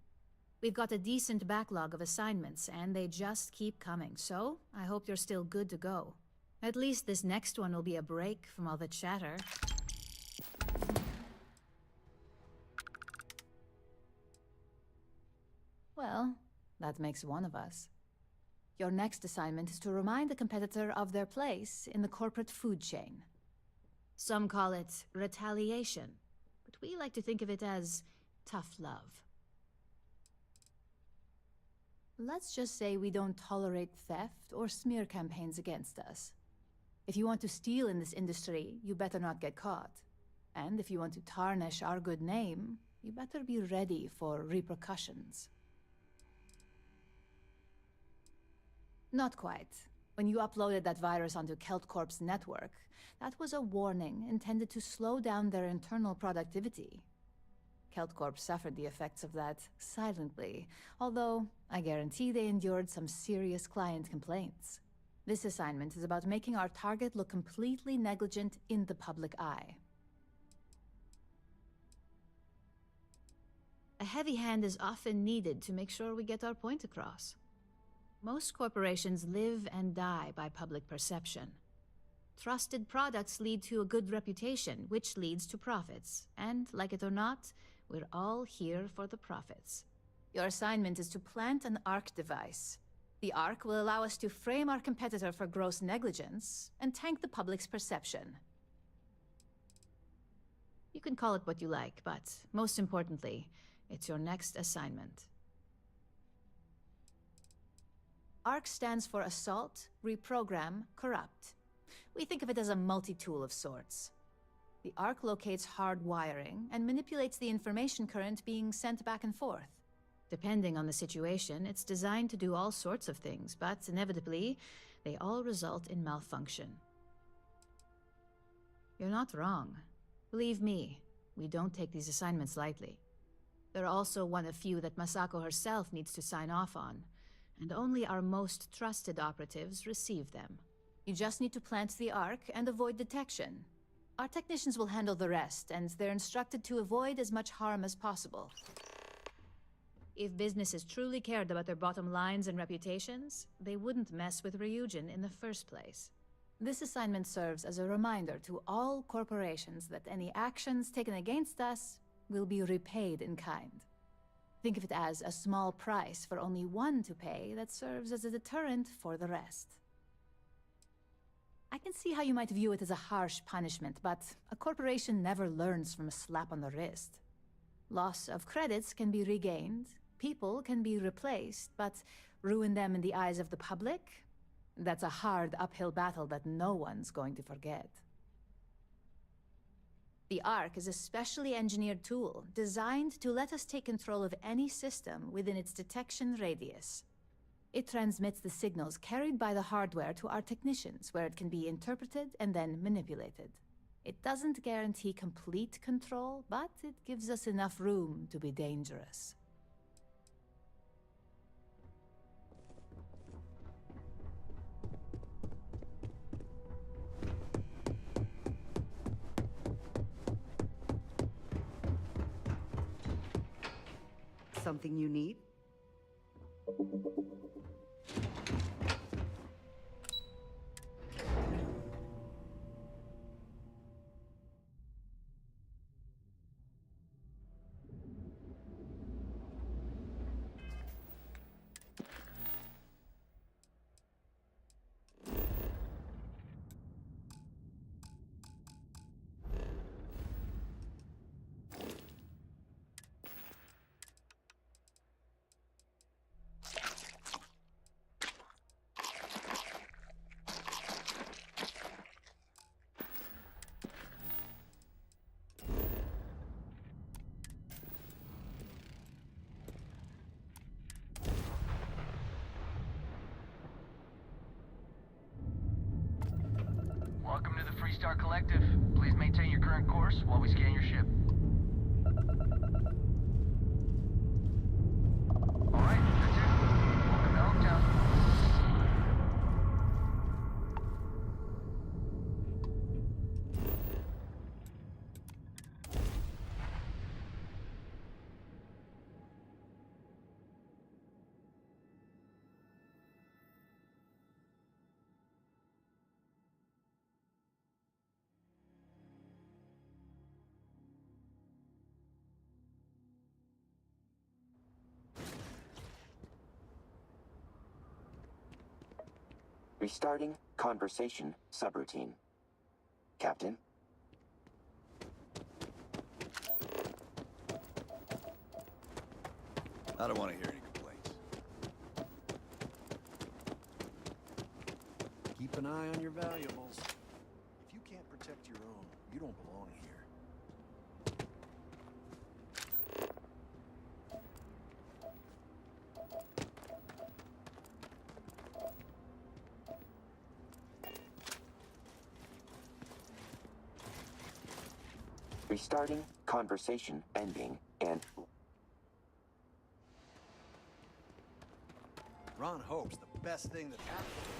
We've got a decent backlog of assignments, and they just keep coming, so I hope you're still good to go. At least this next one will be a break from all the chatter. Well, that makes one of us. Your next assignment is to remind the competitor of their place in the corporate food chain. Some call it retaliation, but we like to think of it as tough love. Let's just say we don't tolerate theft or smear campaigns against us. If you want to steal in this industry, you better not get caught. And if you want to tarnish our good name, you better be ready for repercussions. Not quite. When you uploaded that virus onto KeltCorp's network, that was a warning intended to slow down their internal productivity. KeltCorp suffered the effects of that silently, although I guarantee they endured some serious client complaints. This assignment is about making our target look completely negligent in the public eye. A heavy hand is often needed to make sure we get our point across. Most corporations live and die by public perception. Trusted products lead to a good reputation, which leads to profits. And, like it or not, we're all here for the profits. Your assignment is to plant an ARC device. The ARC will allow us to frame our competitor for gross negligence and tank the public's perception. You can call it what you like, but most importantly, it's your next assignment. ARC stands for Assault, Reprogram, Corrupt. We think of it as a multi-tool of sorts. The ARC locates hard wiring and manipulates the information current being sent back and forth. Depending on the situation, it's designed to do all sorts of things, but inevitably, they all result in malfunction. You're not wrong. Believe me, we don't take these assignments lightly. They're also one of few that Masako herself needs to sign off on, and only our most trusted operatives receive them. You just need to plant the ARC and avoid detection. Our technicians will handle the rest, and they're instructed to avoid as much harm as possible. If businesses truly cared about their bottom lines and reputations, they wouldn't mess with Ryujin in the first place. This assignment serves as a reminder to all corporations that any actions taken against us will be repaid in kind. Think of it as a small price for only one to pay that serves as a deterrent for the rest. I can see how you might view it as a harsh punishment, but a corporation never learns from a slap on the wrist. Loss of credits can be regained, people can be replaced, but ruin them in the eyes of the public? That's a hard uphill battle that no one's going to forget. The ARC is a specially engineered tool designed to let us take control of any system within its detection radius. It transmits the signals carried by the hardware to our technicians, where it can be interpreted and then manipulated. It doesn't guarantee complete control, but it gives us enough room to be dangerous. Something you need? Welcome to the Freestar Collective. Please maintain your current course while we scan your ship. Alright, that's it. Welcome to Hometown. Restarting conversation subroutine. Captain? I don't want to hear any complaints. Keep an eye on your valuables. If you can't protect your own, you don't belong here. Restarting conversation ending and... Ron Hope's the best thing that happened to us.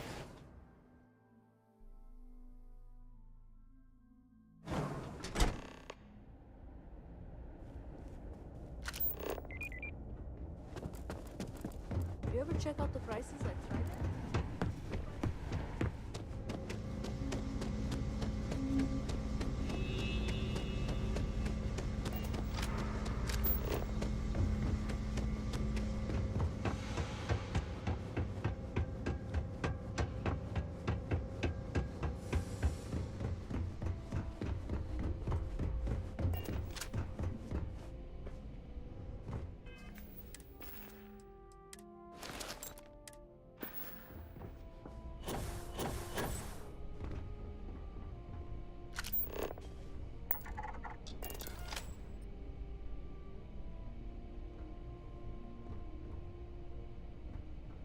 check out the prices at Trident?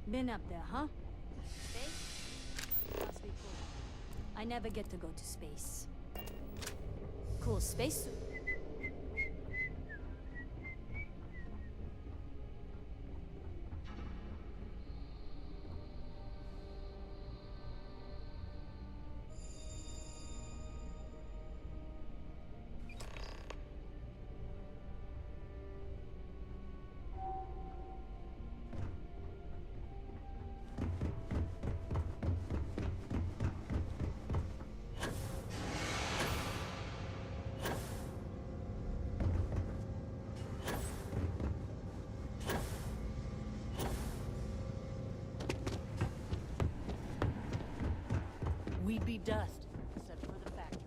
Been up there, huh? Space? Must be cool. I never get to go to space. Cool spacesuit. We'd be dust, except for the factory.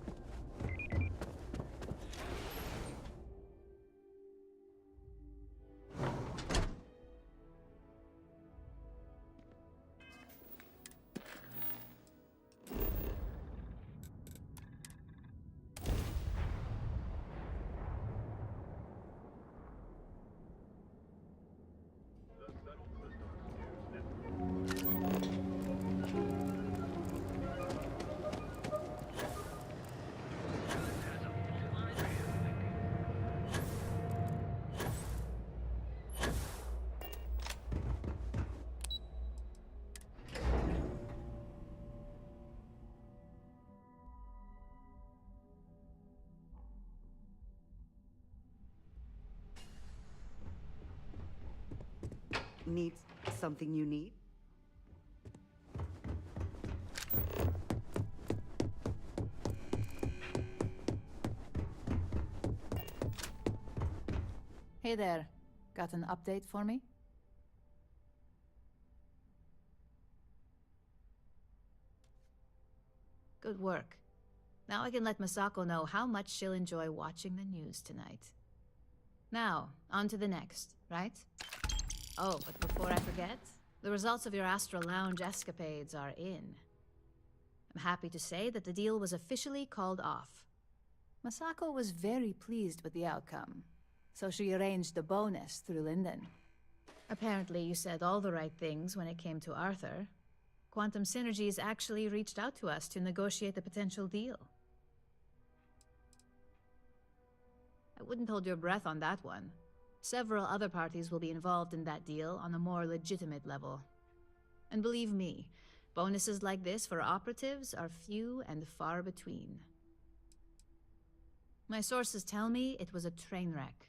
Need something you need? Hey there. Got an update for me? Good work. Now I can let Masako know how much she'll enjoy watching the news tonight. Now, on to the next, right? Oh, but before I forget, the results of your Astral Lounge escapades are in. I'm happy to say that the deal was officially called off. Masako was very pleased with the outcome, so she arranged the bonus through Linden. Apparently, you said all the right things when it came to Arthur. Quantum Synergies actually reached out to us to negotiate the potential deal. I wouldn't hold your breath on that one. Several other parties will be involved in that deal on a more legitimate level. And believe me, bonuses like this for operatives are few and far between. My sources tell me it was a train wreck.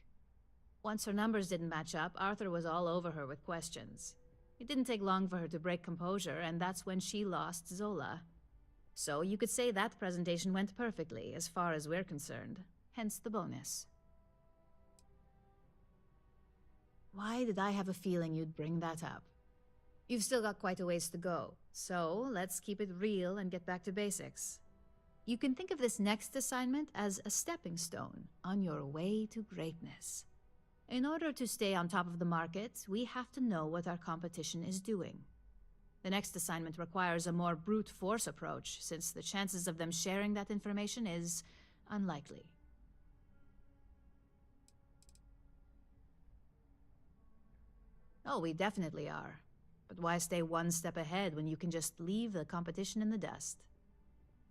Once her numbers didn't match up, Arthur was all over her with questions. It didn't take long for her to break composure, and that's when she lost Zola. So you could say that presentation went perfectly, as far as we're concerned. Hence the bonus. Why did I have a feeling you'd bring that up? You've still got quite a ways to go, so let's keep it real and get back to basics. You can think of this next assignment as a stepping stone on your way to greatness. In order to stay on top of the market, we have to know what our competition is doing. The next assignment requires a more brute force approach, since the chances of them sharing that information is unlikely. Oh, we definitely are. But why stay one step ahead when you can just leave the competition in the dust?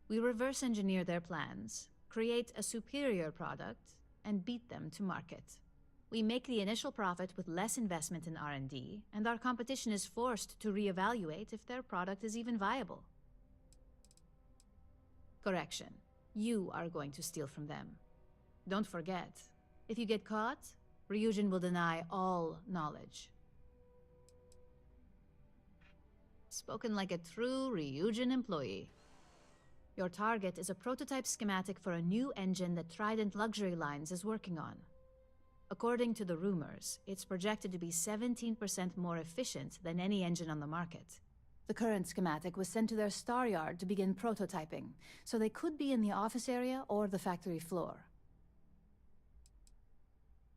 We reverse engineer their plans, create a superior product, and beat them to market. We make the initial profit with less investment in R&D, and our competition is forced to reevaluate if their product is even viable. Correction. You are going to steal from them. Don't forget, if you get caught, Ryujin will deny all knowledge. Spoken like a true Ryujin employee. Your target is a prototype schematic for a new engine that Trident Luxury Lines is working on. According to the rumors, it's projected to be 17% more efficient than any engine on the market. The current schematic was sent to their Star Yard to begin prototyping, so they could be in the office area or the factory floor.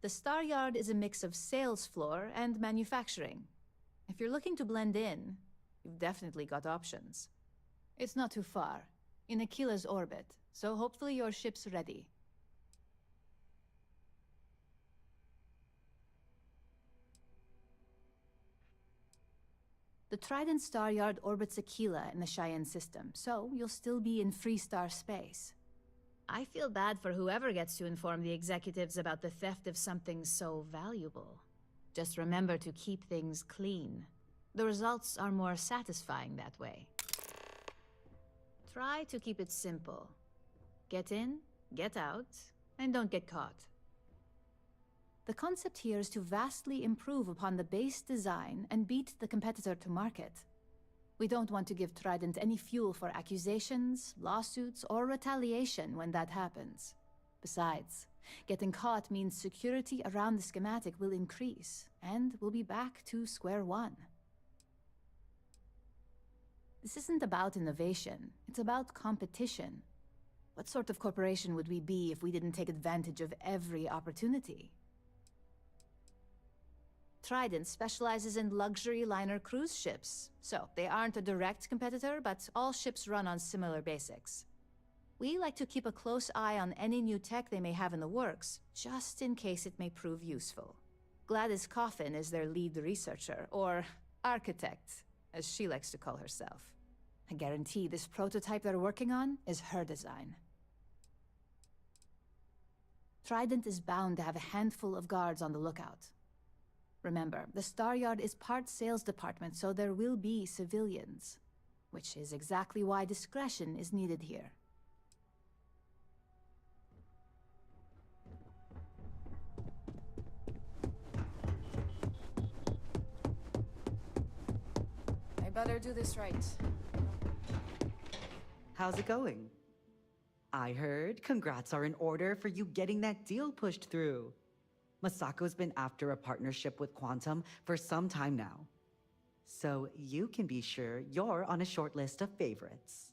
The Star Yard is a mix of sales floor and manufacturing. If you're looking to blend in, you've definitely got options. It's not too far, in Aquila's orbit, so hopefully your ship's ready. The Trident Star Yard orbits Aquila in the Cheyenne system, so you'll still be in Freestar space. I feel bad for whoever gets to inform the executives about the theft of something so valuable. Just remember to keep things clean. The results are more satisfying that way. Try to keep it simple. Get in, get out, and don't get caught. The concept here is to vastly improve upon the base design and beat the competitor to market. We don't want to give Trident any fuel for accusations, lawsuits, or retaliation when that happens. Besides, getting caught means security around the schematic will increase, and we'll be back to square one. This isn't about innovation, it's about competition. What sort of corporation would we be if we didn't take advantage of every opportunity? Trident specializes in luxury liner cruise ships, so they aren't a direct competitor, but all ships run on similar basics. We like to keep a close eye on any new tech they may have in the works, just in case it may prove useful. Gladys Coffin is their lead researcher, or architect, as she likes to call herself. I guarantee this prototype they're working on is her design. Trident is bound to have a handful of guards on the lookout. Remember, the Star Yard is part sales department, so there will be civilians. Which is exactly why discretion is needed here. I better do this right. How's it going? I heard congrats are in order for you getting that deal pushed through. Masako's been after a partnership with Quantum for some time now. So you can be sure you're on a short list of favorites.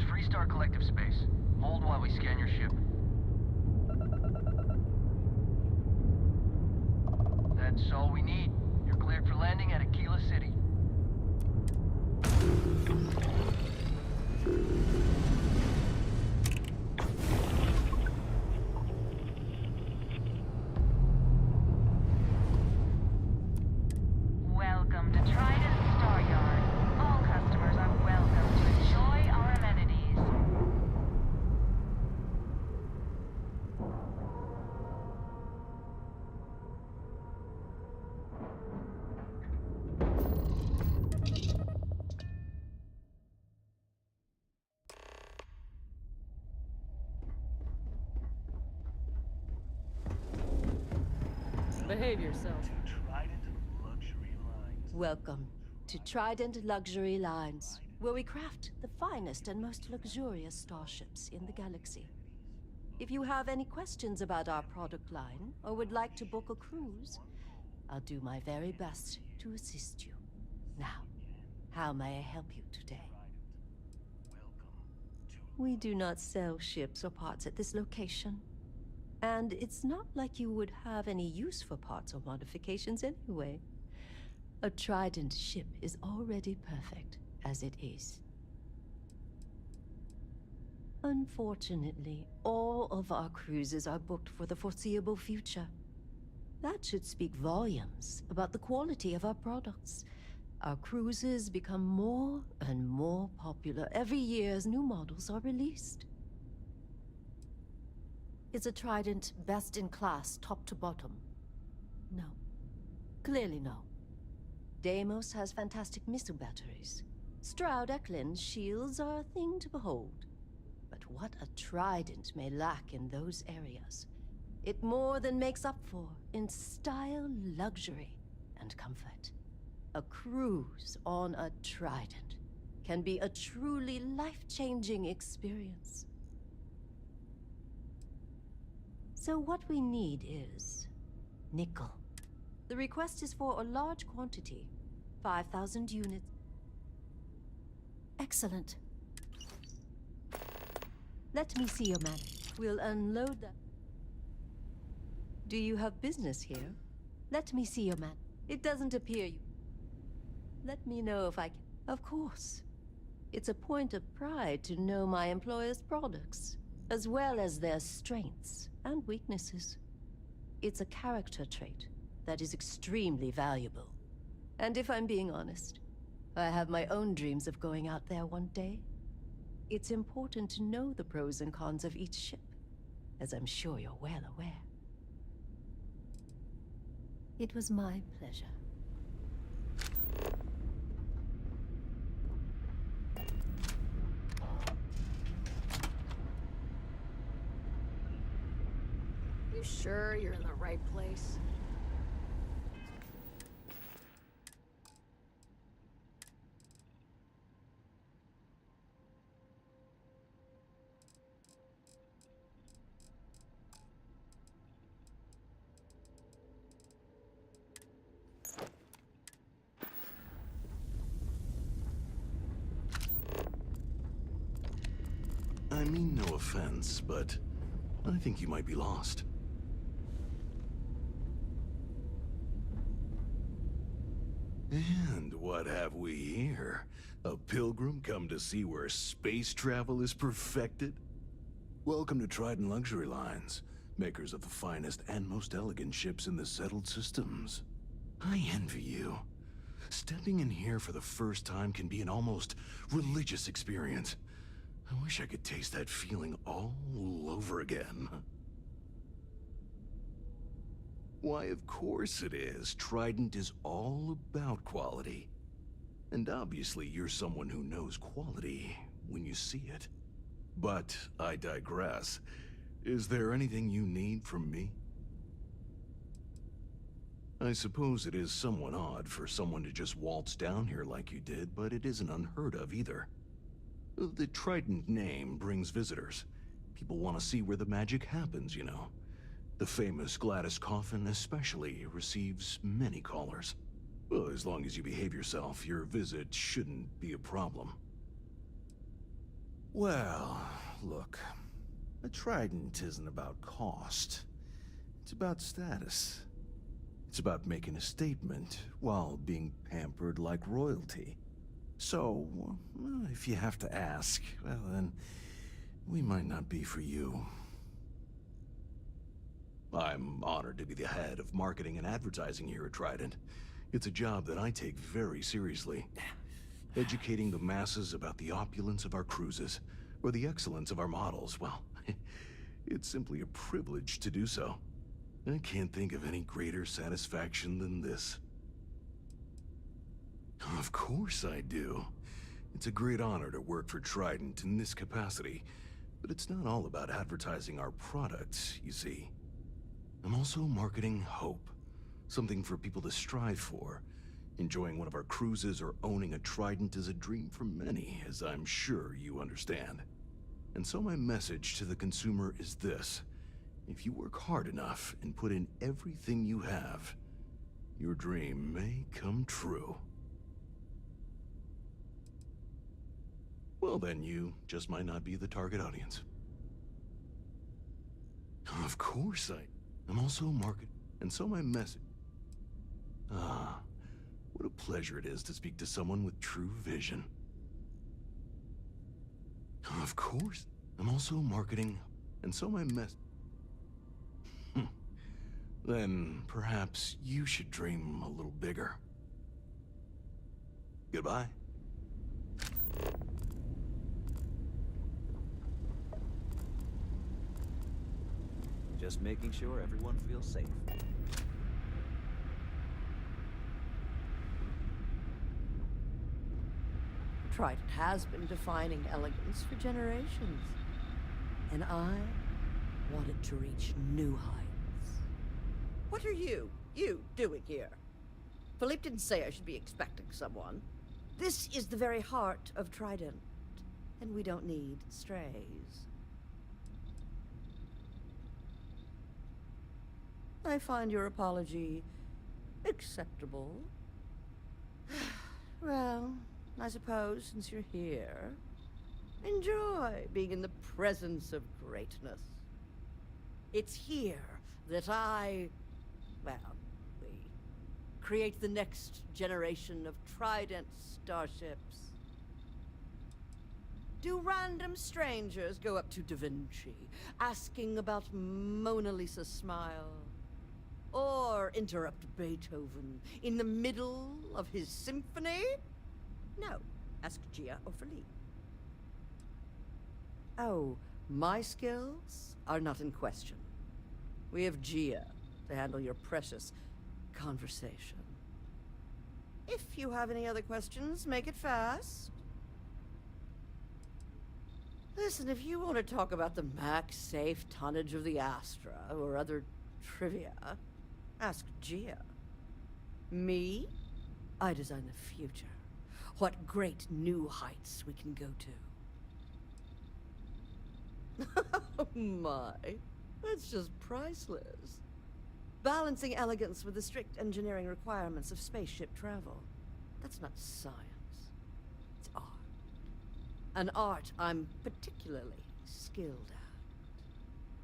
Freestar Collective Space. Hold while we scan your ship. That's all we need. You're cleared for landing at Aquila City. Welcome to Trident Star Yard. All customers are welcome to enjoy our amenities. Behave yourself. Welcome to Trident Luxury Lines, where we craft the finest and most luxurious starships in the galaxy. If you have any questions about our product line, or would like to book a cruise, I'll do my very best to assist you. Now, how may I help you today? We do not sell ships or parts at this location. And it's not like you would have any use for parts or modifications anyway. A Trident ship is already perfect as it is. Unfortunately, all of our cruises are booked for the foreseeable future. That should speak volumes about the quality of our products. Our cruises become more and more popular every year as new models are released. Is a Trident best in class, top to bottom? No. Clearly no. Deimos has fantastic missile batteries. Stroud Eklund's shields are a thing to behold. But what a Trident may lack in those areas, it more than makes up for in style, luxury, and comfort. A cruise on a Trident can be a truly life-changing experience. So what we need is nickel. The request is for a large quantity, 5,000 units. Excellent. Let me see your man. We'll unload that. Do you have business here? Let me see your man. It doesn't appear you. Let me know if I can. Of course. It's a point of pride to know my employer's products, as well as their strengths and weaknesses. It's a character trait that is extremely valuable. And if I'm being honest, I have my own dreams of going out there one day. It's important to know the pros and cons of each ship, as I'm sure you're well aware. It was my pleasure. You sure you're in the right place? I mean no offense, but I think you might be lost. And what have we here? A pilgrim come to see where space travel is perfected? Welcome to Trident Luxury Lines, makers of the finest and most elegant ships in the settled systems. I envy you. Stepping in here for the first time can be an almost religious experience. I wish I could taste that feeling all over again. Why, of course it is. Trident is all about quality. And obviously you're someone who knows quality when you see it. But I digress. Is there anything you need from me? I suppose it is somewhat odd for someone to just waltz down here like you did, but it isn't unheard of either. The Trident name brings visitors. People want to see where the magic happens, you know. The famous Gladys coffin especially receives many callers. Well, as long as you behave yourself, your visit shouldn't be a problem. Well, look. A Trident isn't about cost. It's about status. It's about making a statement while being pampered like royalty. So, if you have to ask, well then, we might not be for you. I'm honored to be the head of marketing and advertising here at Trident. It's a job that I take very seriously. Educating the masses about the opulence of our cruises, or the excellence of our models, well, it's simply a privilege to do so. I can't think of any greater satisfaction than this. Of course I do. It's a great honor to work for Trident in this capacity, but it's not all about advertising our products, you see. I'm also marketing hope, something for people to strive for. Enjoying one of our cruises or owning a Trident is a dream for many, as I'm sure you understand. And so my message to the consumer is this. If you work hard enough and put in everything you have, your dream may come true. Well then, you just might not be the target audience. Of course I'm also market, and so my message. Ah, what a pleasure it is to speak to someone with true vision. Of course. I'm also marketing, and so my Then perhaps you should dream a little bigger. Goodbye. Just making sure everyone feels safe. Trident has been defining elegance for generations. And I want it to reach new heights. What are you doing here? Philippe didn't say I should be expecting someone. This is the very heart of Trident, and we don't need strays. I find your apology acceptable. Well, I suppose since you're here, enjoy being in the presence of greatness. It's here that we create the next generation of Trident starships. Do random strangers go up to Da Vinci, asking about Mona Lisa's smile? Or interrupt Beethoven in the middle of his symphony? No. Ask Gia or Philippe. Oh, my skills are not in question. We have Gia to handle your precious conversation. If you have any other questions, make it fast. Listen, if you want to talk about the max safe tonnage of the Astra or other trivia, ask Gia. Me? I design the future. What great new heights we can go to. Oh my, that's just priceless. Balancing elegance with the strict engineering requirements of spaceship travel. That's not science. It's art. An art I'm particularly skilled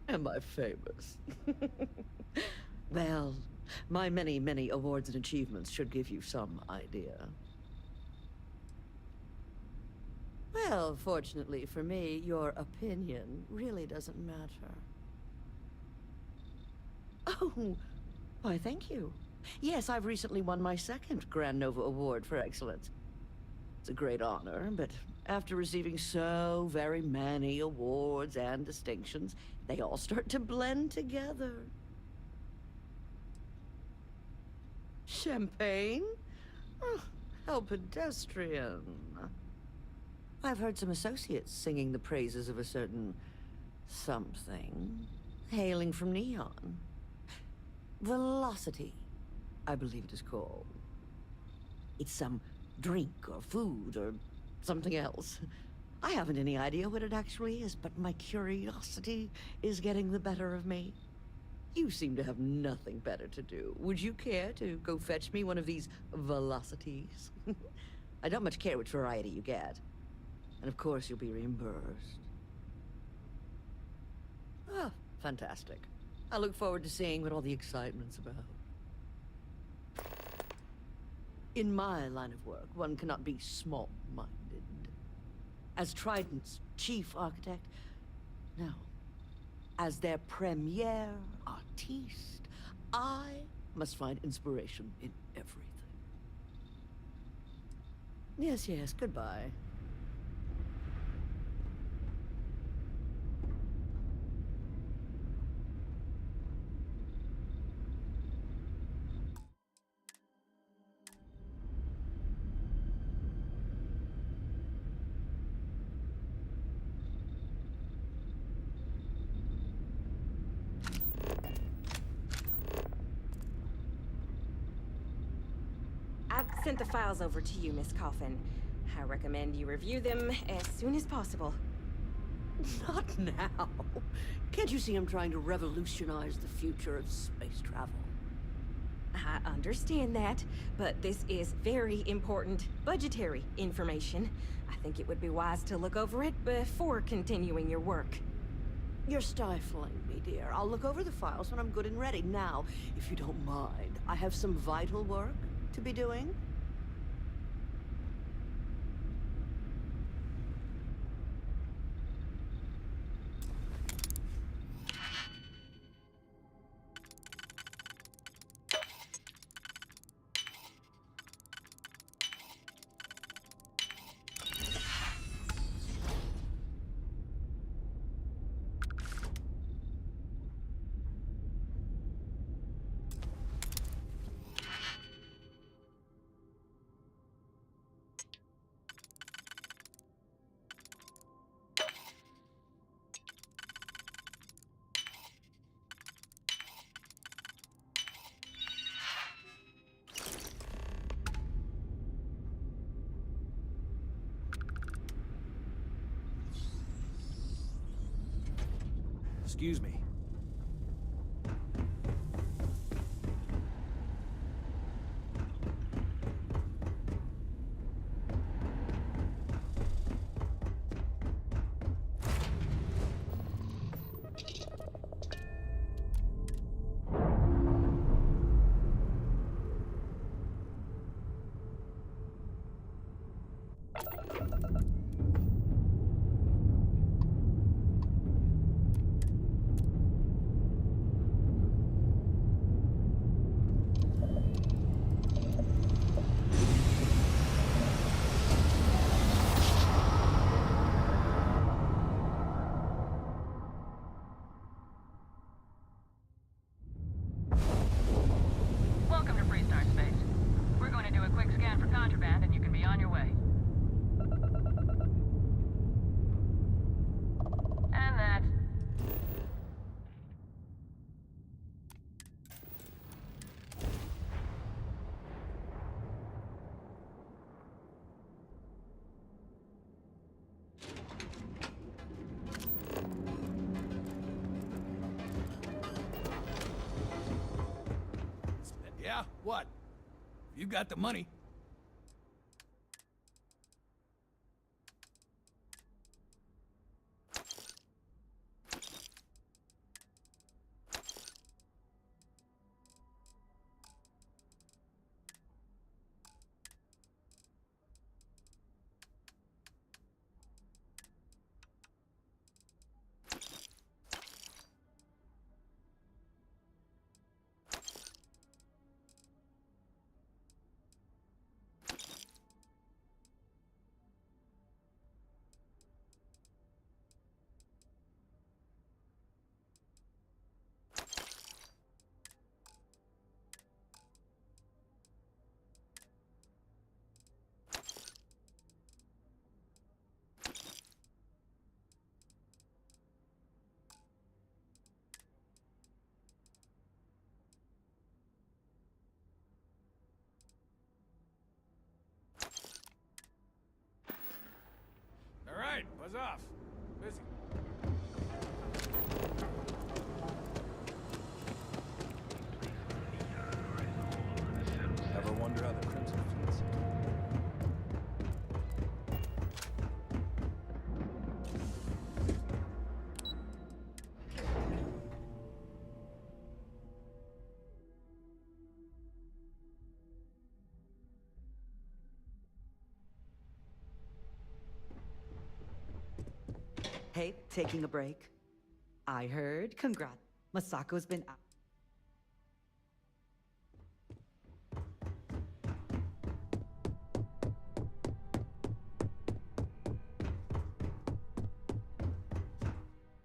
at. Am I famous? Well, my many, many awards and achievements should give you some idea. Well, fortunately for me, your opinion really doesn't matter. Oh, why, thank you. Yes, I've recently won my second Grand Nova Award for excellence. It's a great honor, but after receiving so very many awards and distinctions, they all start to blend together. Champagne? Oh, how pedestrian. I've heard some associates singing the praises of a certain something, hailing from Neon. Velocity, I believe it is called. It's some drink or food or something else. I haven't any idea what it actually is, but my curiosity is getting the better of me. You seem to have nothing better to do. Would you care to go fetch me one of these velocities? I don't much care which variety you get. And of course you'll be reimbursed. Ah, fantastic. I look forward to seeing what all the excitement's about. In my line of work, one cannot be small-minded. As Trident's chief architect, no. As their premier artiste, I must find inspiration in everything. Yes, yes, goodbye. I've sent the files over to you, Miss Coffin. I recommend you review them as soon as possible. Not now. Can't you see I'm trying to revolutionize the future of space travel? I understand that, but this is very important budgetary information. I think it would be wise to look over it before continuing your work. You're stifling me, dear. I'll look over the files when I'm good and ready. Now, if you don't mind, I have some vital work to be doing. Excuse me. Welcome to Freestar Space. We're going to do a quick scan for contraband and you can be on your way. And that's... Yeah? What? You got the money. All right, buzz off. Busy. Ever wonder how the Crimson feels? Hey, taking a break? I heard. Congrats. Masako's been out.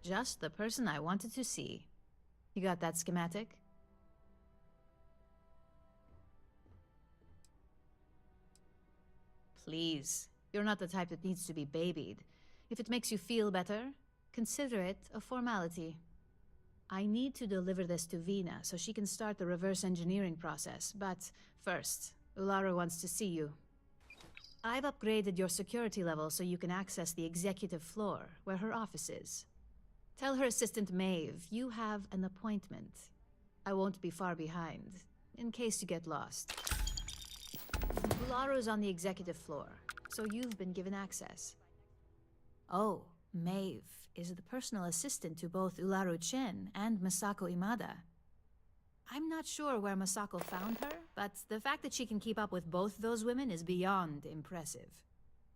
Just the person I wanted to see. You got that schematic? Please, you're not the type that needs to be babied. If it makes you feel better, consider it a formality. I need to deliver this to Vina so she can start the reverse engineering process, but first, Ulara wants to see you. I've upgraded your security level so you can access the executive floor, where her office is. Tell her assistant Maeve you have an appointment. I won't be far behind, in case you get lost. Ulara's on the executive floor, so you've been given access. Oh, Maeve is the personal assistant to both Ularu Chen and Masako Imada. I'm not sure where Masako found her, but the fact that she can keep up with both those women is beyond impressive.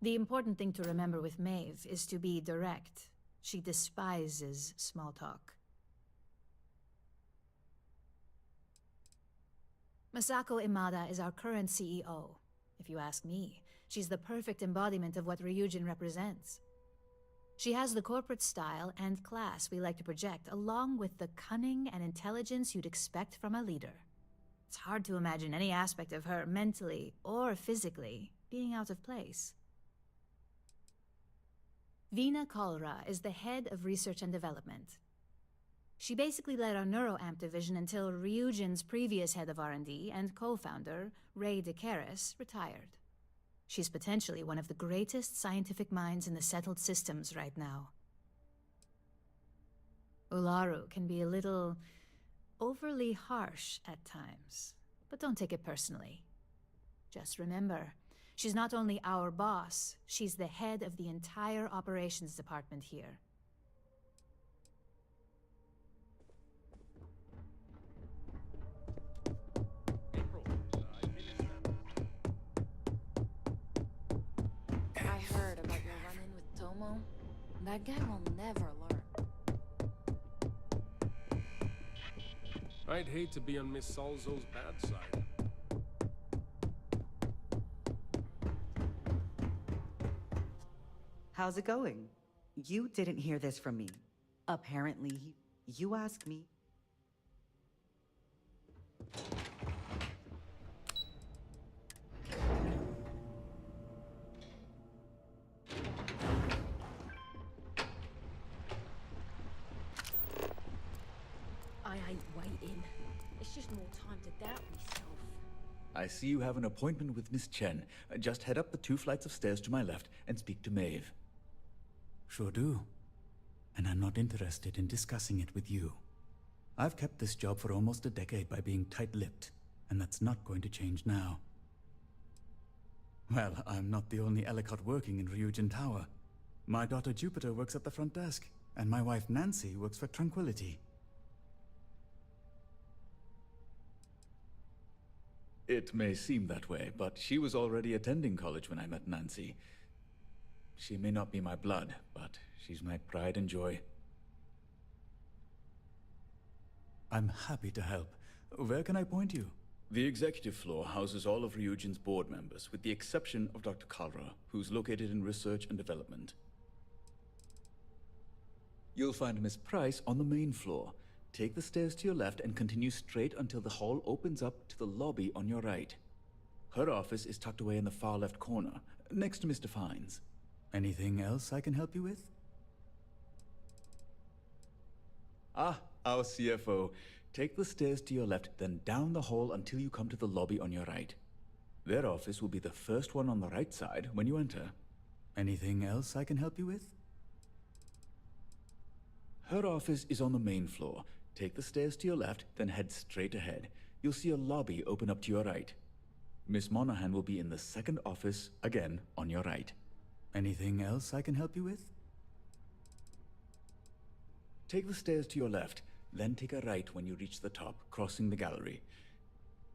The important thing to remember with Maeve is to be direct. She despises small talk. Masako Imada is our current CEO. If you ask me, she's the perfect embodiment of what Ryujin represents. She has the corporate style and class we like to project, along with the cunning and intelligence you'd expect from a leader. It's hard to imagine any aspect of her, mentally or physically, being out of place. Vina Kalra is the head of research and development. She basically led our NeuroAmp division until Ryujin's previous head of R&D and co-founder, Ray DeCaris, retired. She's potentially one of the greatest scientific minds in the settled systems right now. Ularu can be a little overly harsh at times, but don't take it personally. Just remember, she's not only our boss, she's the head of the entire operations department here. I heard about your run-in with Tomo. That guy will never learn. I'd hate to be on Miss Salzo's bad side. How's it going? You didn't hear this from me. Apparently, you asked me. I ain't waiting. It's just more time to doubt myself. I see you have an appointment with Miss Chen. Just head up the 2 flights of stairs to my left and speak to Maeve. Sure do. And I'm not interested in discussing it with you. I've kept this job for almost a decade by being tight-lipped, and that's not going to change now. Well, I'm not the only Ellicott working in Ryujin Tower. My daughter Jupiter works at the front desk, and my wife Nancy works for Tranquility. It may seem that way, but she was already attending college when I met Nancy. She may not be my blood, but she's my pride and joy. I'm happy to help. Where can I point you? The executive floor houses all of Ryujin's board members, with the exception of Dr. Kalra, who's located in research and development. You'll find Miss Price on the main floor. Take the stairs to your left and continue straight until the hall opens up to the lobby on your right. Her office is tucked away in the far left corner, next to Mr. Fiennes. Anything else I can help you with? Ah, our CFO. Take the stairs to your left, then down the hall until you come to the lobby on your right. Their office will be the first one on the right side when you enter. Anything else I can help you with? Her office is on the main floor. Take the stairs to your left, then head straight ahead. You'll see a lobby open up to your right. Miss Monahan will be in the second office, again, on your right. Anything else I can help you with? Take the stairs to your left, then take a right when you reach the top, crossing the gallery.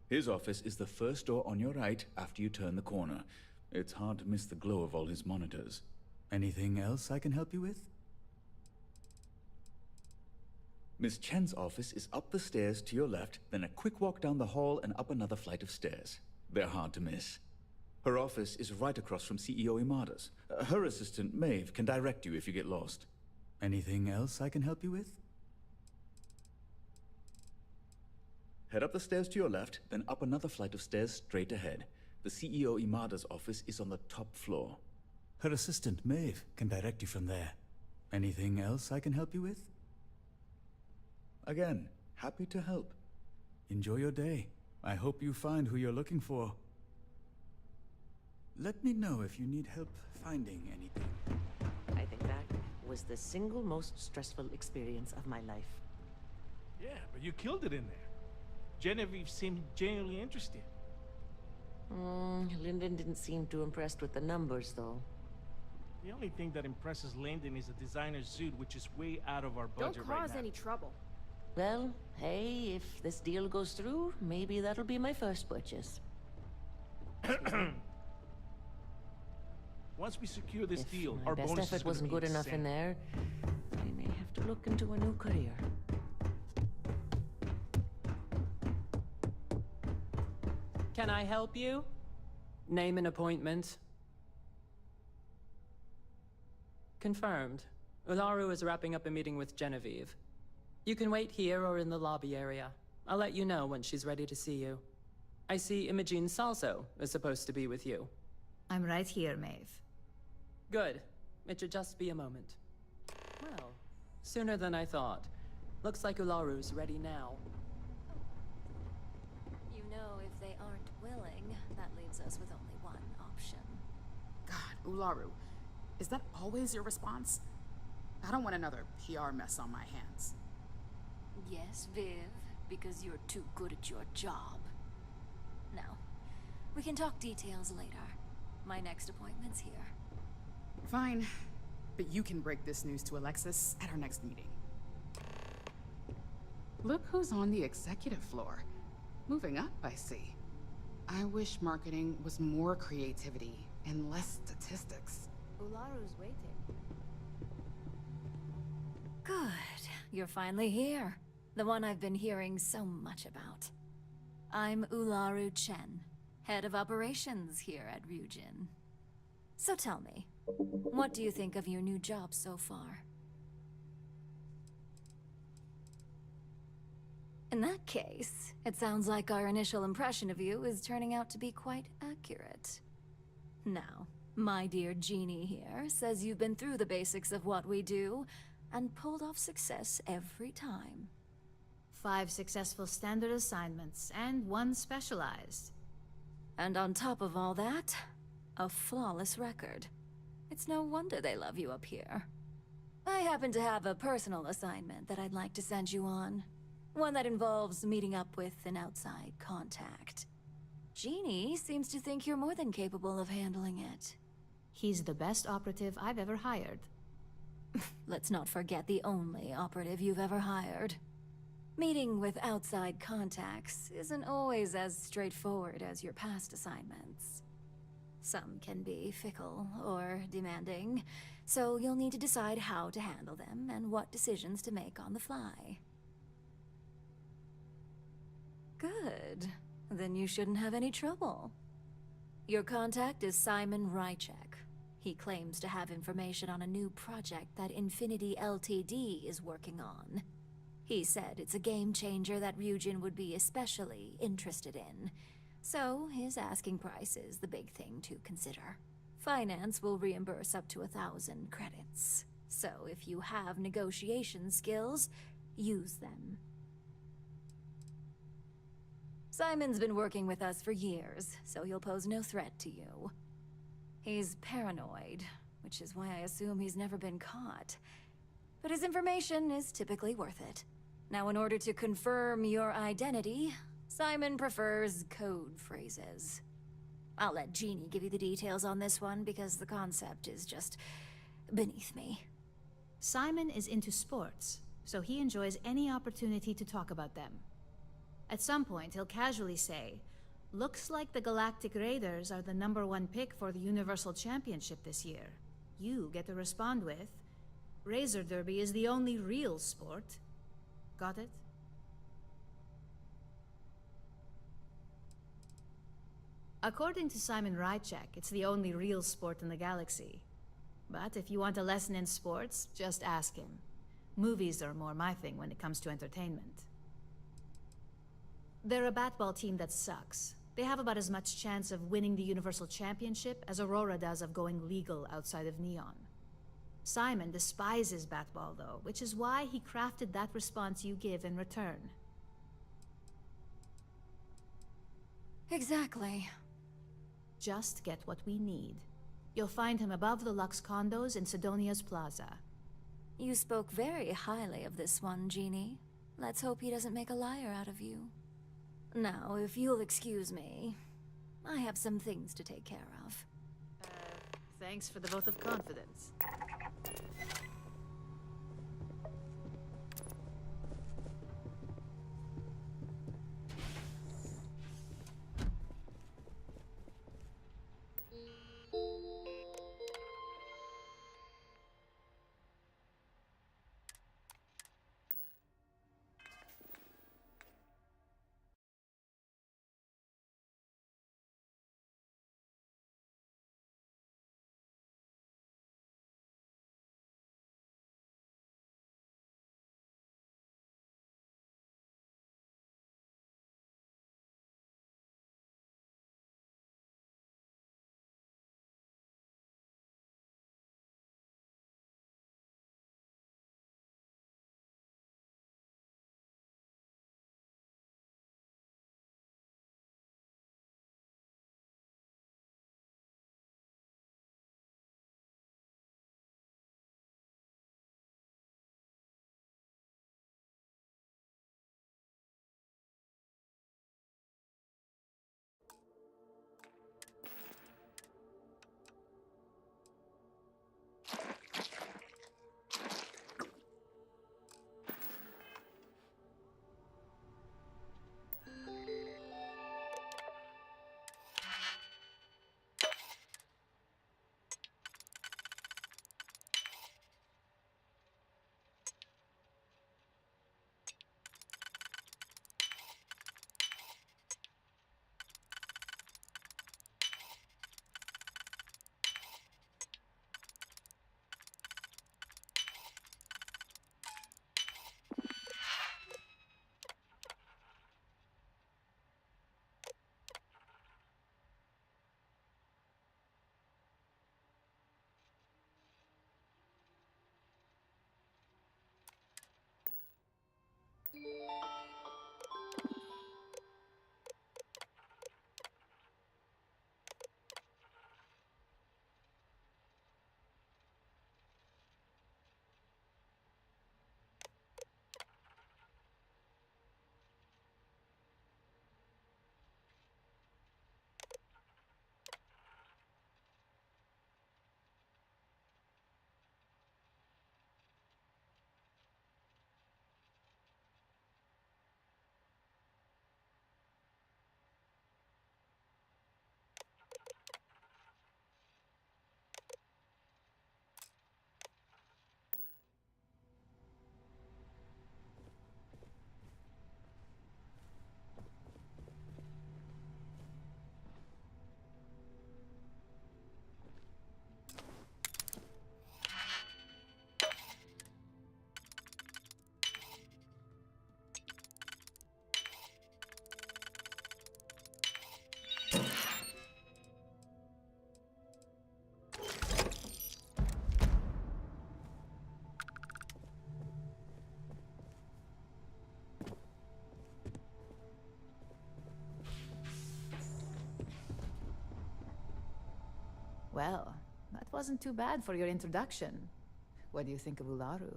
His office is the first door on your right after you turn the corner. It's hard to miss the glow of all his monitors. Anything else I can help you with? Miss Chen's office is up the stairs to your left, then a quick walk down the hall and up another flight of stairs. They're hard to miss. Her office is right across from CEO Imada's. Her assistant, Maeve, can direct you if you get lost. Anything else I can help you with? Head up the stairs to your left, then up another flight of stairs straight ahead. The CEO Imada's office is on the top floor. Her assistant, Maeve, can direct you from there. Anything else I can help you with? Again, happy to help. Enjoy your day. I hope you find who you're looking for. Let me know if you need help finding anything. I think that was the single most stressful experience of my life. Yeah, but you killed it in there. Genevieve seemed genuinely interested. Lyndon didn't seem too impressed with the numbers, though. The only thing that impresses Lyndon is a designer's suit, which is way out of our budget Don't right cause now. any trouble. Well, hey, if this deal goes through, maybe that'll be my first purchase. Once we secure this deal, My our best bonus is effort gonna wasn't be good enough in insane. there. I may have to look into a new career. Can I help you? Name an appointment. Confirmed. Ularu is wrapping up a meeting with Genevieve. You can wait here or in the lobby area. I'll let you know when she's ready to see you. I see Imogene Salso is supposed to be with you. I'm right here, Maeve. Good. It should just be a moment. Well, sooner than I thought. Looks like Ularu's ready now. You know, if they aren't willing, that leaves us with only one option. God, Ularu, is that always your response? I don't want another PR mess on my hands. Yes, Viv, because you're too good at your job. Now, we can talk details later. My next appointment's here. Fine. But you can break this news to Alexis at our next meeting. Look who's on the executive floor. Moving up, I see. I wish marketing was more creativity and less statistics. Ularu's waiting. Good. You're finally here. The one I've been hearing so much about. I'm Ularu Chen, head of operations here at Ryujin. So tell me, what do you think of your new job so far? In that case, it sounds like our initial impression of you is turning out to be quite accurate. Now, my dear Jeannie here says you've been through the basics of what we do and pulled off success every time. 5 successful standard assignments and 1 specialized. And on top of all that, a flawless record. It's no wonder they love you up here. I happen to have a personal assignment that I'd like to send you on. One that involves meeting up with an outside contact. Jeannie seems to think you're more than capable of handling it. He's the best operative I've ever hired. Let's not forget the only operative you've ever hired. Meeting with outside contacts isn't always as straightforward as your past assignments. Some can be fickle or demanding, so you'll need to decide how to handle them and what decisions to make on the fly. Good. Then you shouldn't have any trouble. Your contact is Simon Rychek. He claims to have information on a new project that Infinity Ltd. Is working on. He said it's a game changer that Ryujin would be especially interested in. So his asking price is the big thing to consider. Finance will reimburse up to 1,000 credits. So if you have negotiation skills, use them. Simon's been working with us for years, so he'll pose no threat to you. He's paranoid, which is why I assume he's never been caught. But his information is typically worth it. Now, in order to confirm your identity, Simon prefers code phrases. I'll let Jeannie give you the details on this one because the concept is just beneath me. Simon is into sports, so he enjoys any opportunity to talk about them. At some point, he'll casually say, "Looks like the Galactic Raiders are the #1 pick for the Universal Championship this year." You get to respond with, "Razor Derby is the only real sport." Got it? According to Simon Rychek, it's the only real sport in the galaxy. But if you want a lesson in sports, just ask him. Movies are more my thing when it comes to entertainment. They're a batball team that sucks. They have about as much chance of winning the Universal Championship as Aurora does of going legal outside of Neon. Simon despises batball, though, which is why he crafted that response you give in return. Exactly. Just get what we need. You'll find him above the Lux condos in Sidonia's Plaza. You spoke very highly of this one, Jeannie. Let's hope he doesn't make a liar out of you. Now, if you'll excuse me, I have some things to take care of. Thanks for the vote of confidence. Well, that wasn't too bad for your introduction. What do you think of Ularu?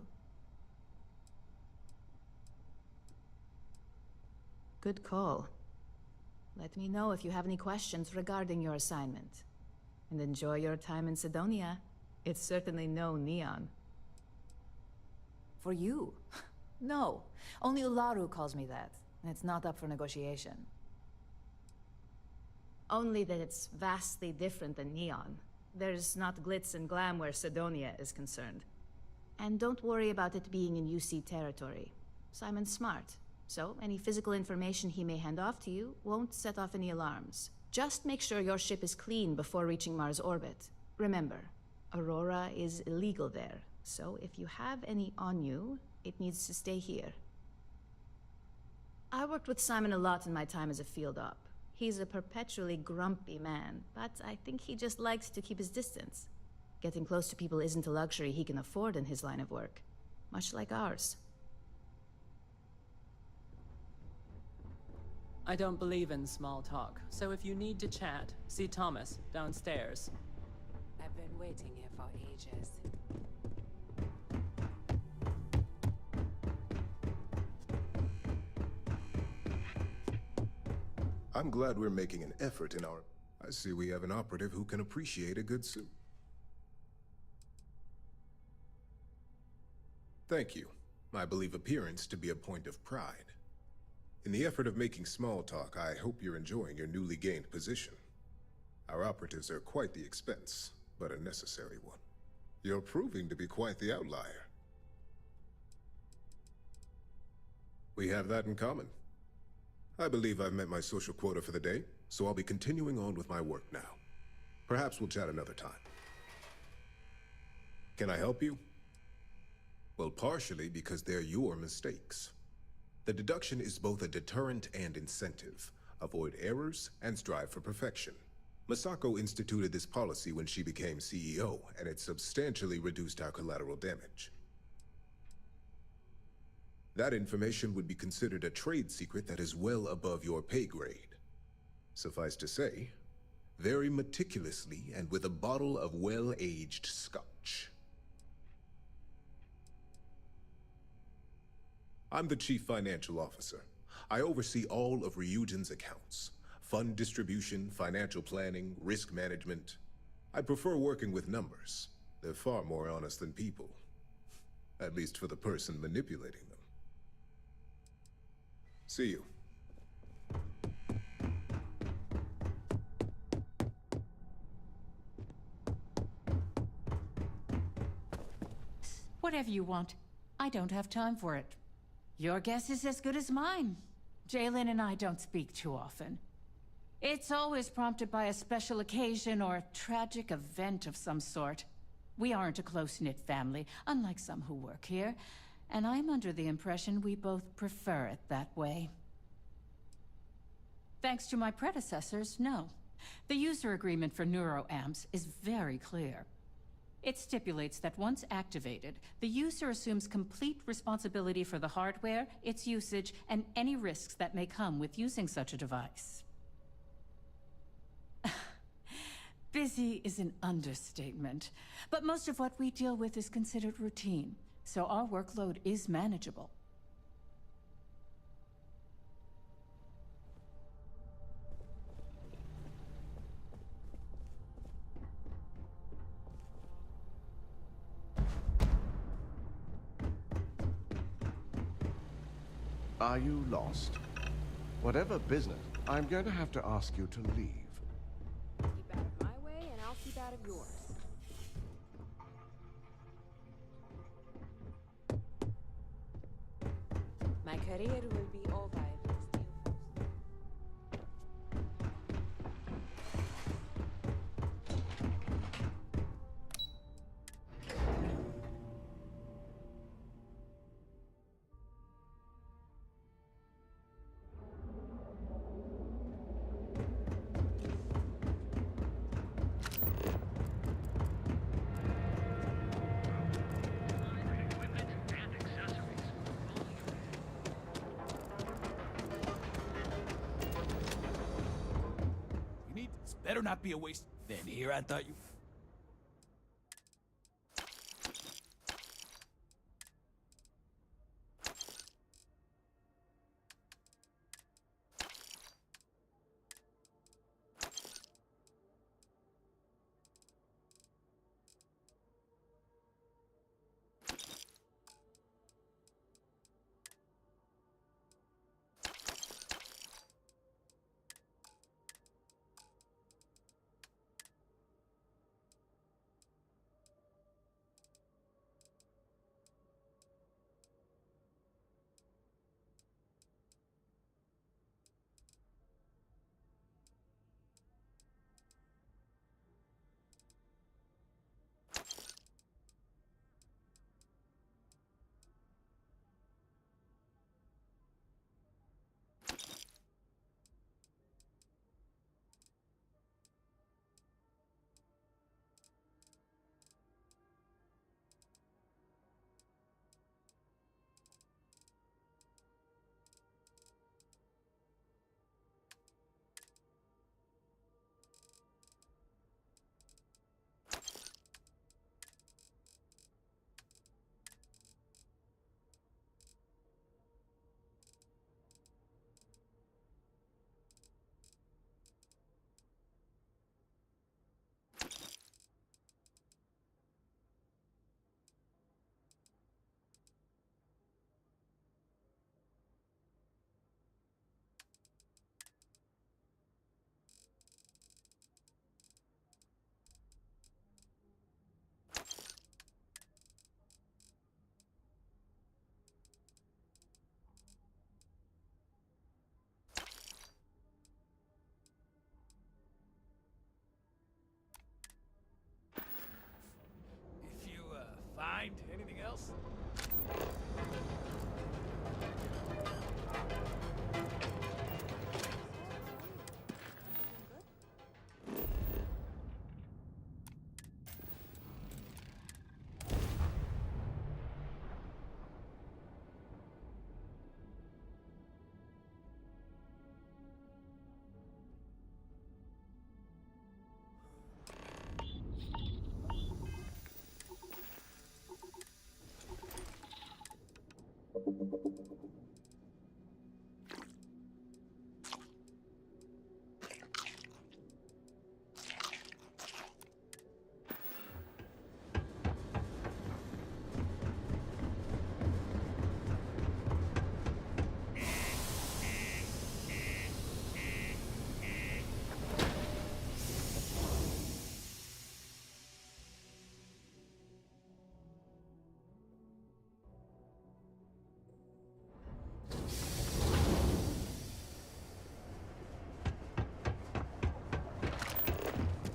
Good call. Let me know if you have any questions regarding your assignment. And enjoy your time in Sidonia. It's certainly no Neon. For you? No. Only Ularu calls me that, and it's not up for negotiation. Only that it's vastly different than Neon. There's not glitz and glam where Sidonia is concerned. And don't worry about it being in UC territory. Simon's smart, so any physical information he may hand off to you won't set off any alarms. Just make sure your ship is clean before reaching Mars orbit. Remember, Aurora is illegal there, so if you have any on you, it needs to stay here. I worked with Simon a lot in my time as a field op. He's a perpetually grumpy man, but I think he just likes to keep his distance. Getting close to people isn't a luxury he can afford in his line of work, much like ours. I don't believe in small talk, so if you need to chat, see Thomas downstairs. I've been waiting here for ages. I'm glad we're making an effort in our... I see we have an operative who can appreciate a good suit. Thank you. I believe appearance to be a point of pride. In the effort of making small talk, I hope you're enjoying your newly gained position. Our operatives are quite the expense, but a necessary one. You're proving to be quite the outlier. We have that in common. I believe I've met my social quota for the day, so I'll be continuing on with my work now. Perhaps we'll chat another time. Can I help you? Well, partially because they're your mistakes. The deduction is both a deterrent and incentive. Avoid errors and strive for perfection. Masako instituted this policy when she became CEO, and it substantially reduced our collateral damage. That information would be considered a trade secret that is well above your pay grade. Suffice to say, very meticulously and with a bottle of well-aged scotch. I'm the Chief Financial Officer. I oversee all of Ryujin's accounts. Fund distribution, financial planning, risk management. I prefer working with numbers. They're far more honest than people. At least for the person manipulating them. See you. Whatever you want. I don't have time for it. Your guess is as good as mine. Jalen and I don't speak too often. It's always prompted by a special occasion or tragic event of some sort. We aren't a close-knit family, unlike some who work here, and I'm under the impression we both prefer it that way. Thanks to my predecessors, no. The user agreement for neuroamps is very clear. It stipulates that once activated, the user assumes complete responsibility for the hardware, its usage, and any risks that may come with using such a device. Busy is an understatement, but most of what we deal with is considered routine, so our workload is manageable. Are you lost? Whatever business, I'm going to have to ask you to leave. Keep out of my way, and I'll keep out of yours. My career will be over if you steal first. This better not be a waste. Then here I thought you... If you, find anything else?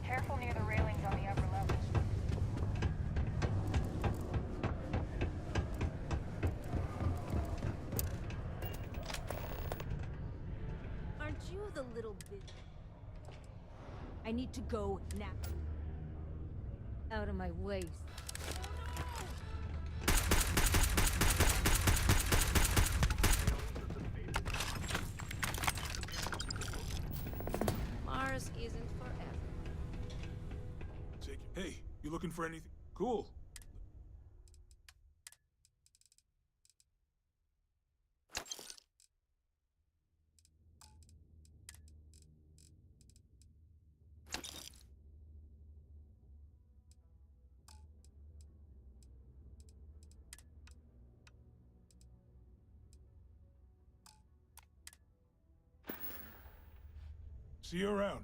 Careful near the railings on the upper level. Aren't you the little bit... I need to go now. Out of my way. Mars isn't for everyone. Hey, you looking for anything? Cool. See you around.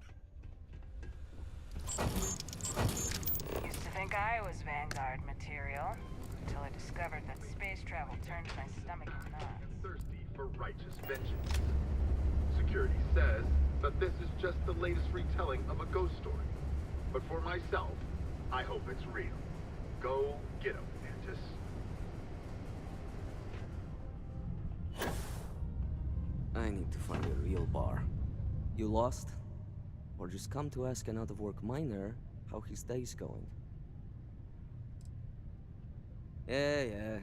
Used to think I was Vanguard material, until I discovered that space travel turned my stomach in knots. Thirsty for righteous vengeance. Security says that this is just the latest retelling of a ghost story. But for myself, I hope it's real. Go get him, Mantis. I need to find a real bar. You lost? Or just come to ask an out-of-work miner how his day's going? Yeah.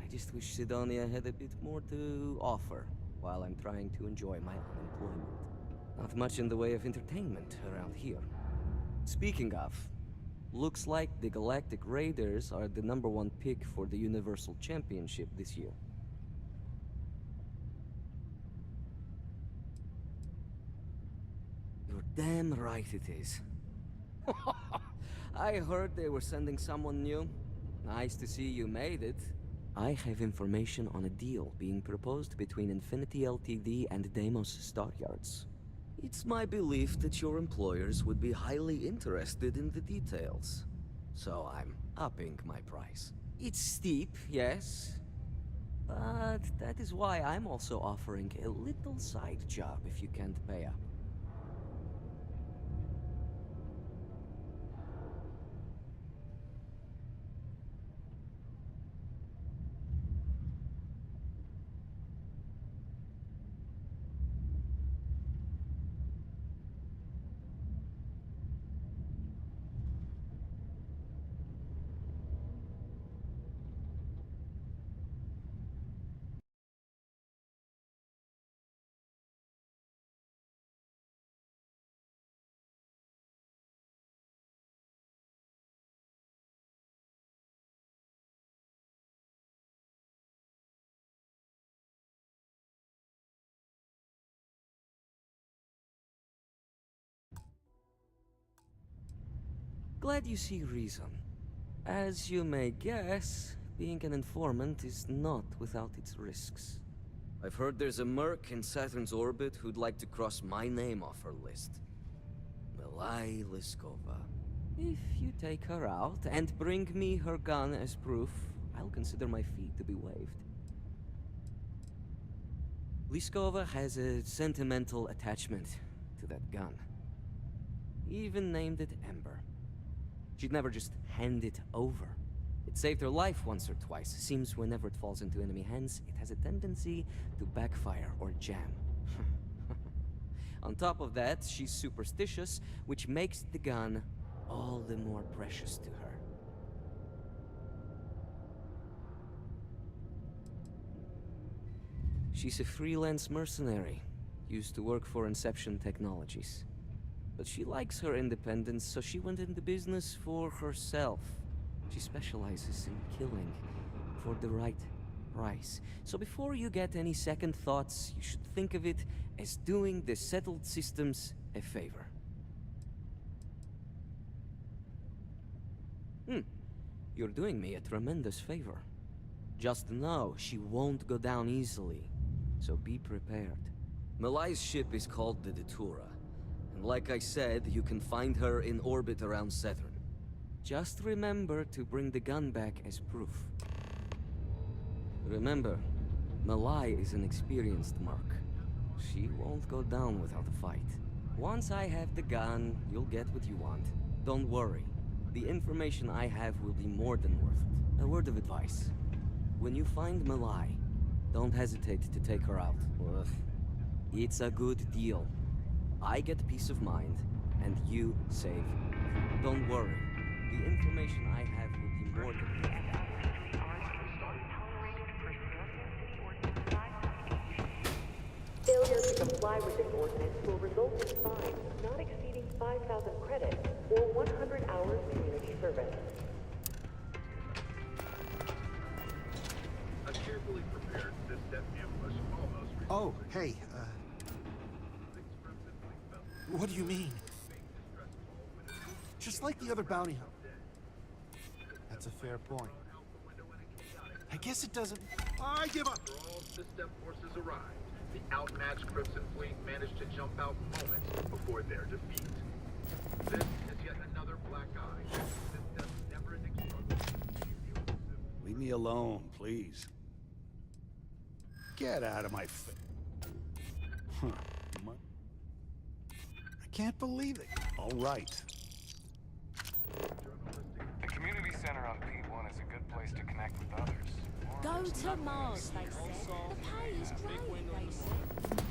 I just wish Sidonia had a bit more to offer while I'm trying to enjoy my unemployment. Not much in the way of entertainment around here. Speaking of, looks like the Galactic Raiders are the #1 pick for the Universal Championship this year. You're damn right it is. I heard they were sending someone new. Nice to see you made it. I have information on a deal being proposed between Infinity Ltd and Deimos Staryards. It's my belief that your employers would be highly interested in the details. So I'm upping my price. It's steep, yes. But that is why I'm also offering a little side job if you can't pay up. Glad you see reason. As you may guess, being an informant is not without its risks. I've heard there's a merc in Saturn's orbit who'd like to cross my name off her list. Milai Liskova. If you take her out and bring me her gun as proof, I'll consider my fee to be waived. Liskova has a sentimental attachment to that gun. Even named it Ember. She'd never just hand it over. It saved her life once or twice. Seems whenever it falls into enemy hands, it has a tendency to backfire or jam. On top of that, she's superstitious, which makes the gun all the more precious to her. She's a freelance mercenary, used to work for Inception Technologies. But she likes her independence, so she went into business for herself. She specializes in killing for the right price. So before you get any second thoughts, you should think of it as doing the settled systems a favor. You're doing me a tremendous favor. Just know she won't go down easily, so be prepared. Malai's ship is called the Datura. Like I said, you can find her in orbit around Saturn. Just remember to bring the gun back as proof. Remember, Malai is an experienced merc. She won't go down without a fight. Once I have the gun, you'll get what you want. Don't worry. The information I have will be more than worth it. A word of advice. When you find Malai, don't hesitate to take her out. Ugh. It's a good deal. I get peace of mind, and you save. Don't worry. The information I have would be more than Failure to comply with this ordinance will result in fines not exceeding 5,000 credits or 100 hours community service. A carefully prepared this-step ambush almost... Oh, hey, what do you mean? Just like the other bounty hunter. That's a fair point. I guess it doesn't... I give up! After all this-step forces arrived, the outmatched Crimson Fleet managed to jump out moments before their defeat. This is yet another black eye. This-step's never-ending struggle. Leave me alone, please. Get out of my face. Huh. I can't believe it. All right. The community center on P1 is a good place to connect with others. Go to Mars, they said. The pay is great, they said.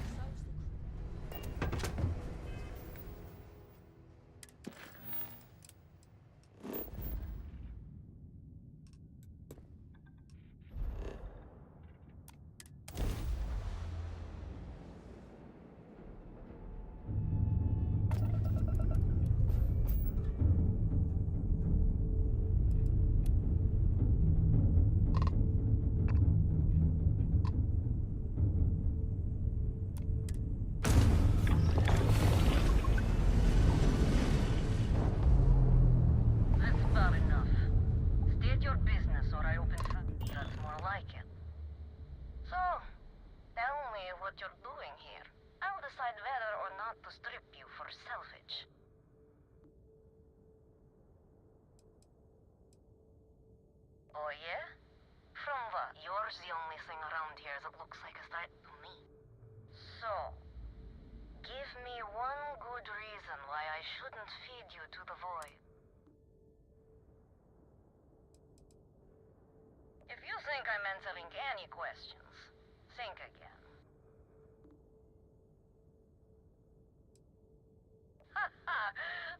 Oh yeah? From what? Yours the only thing around here that looks like a threat to me. So, give me one good reason why I shouldn't feed you to the void. If you think I'm answering any questions, think again.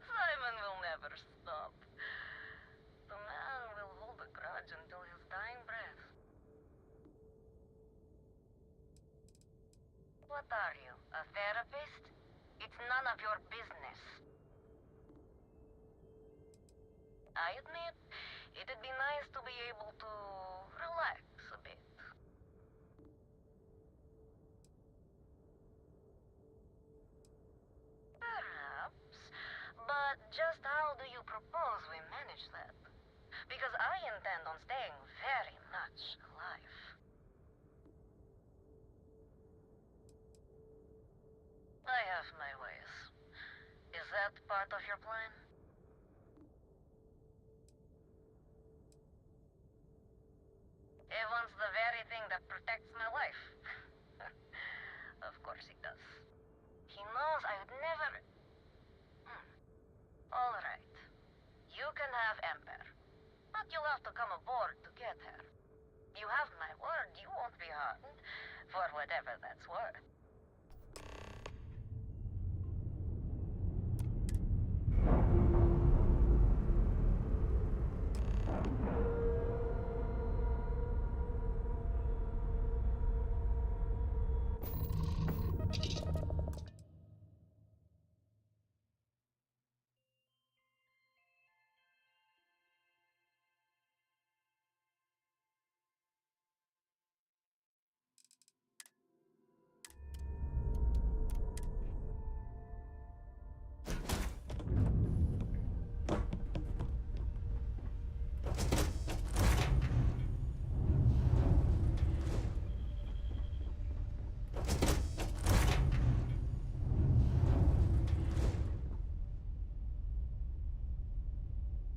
Simon will never stop. The man will hold a grudge until his dying breath. What are you, a therapist? It's none of your business. I admit, it'd be nice to be able to relax a bit. Perhaps, but just how do you propose we manage that? Because I intend on staying very much alive. I have my ways. Is that part of your plan? He wants the very thing that protects my life. Of course he does. He knows I would never... All right. You can have Ember. But you'll have to come aboard to get her. You have my word, you won't be harmed. For whatever that's worth.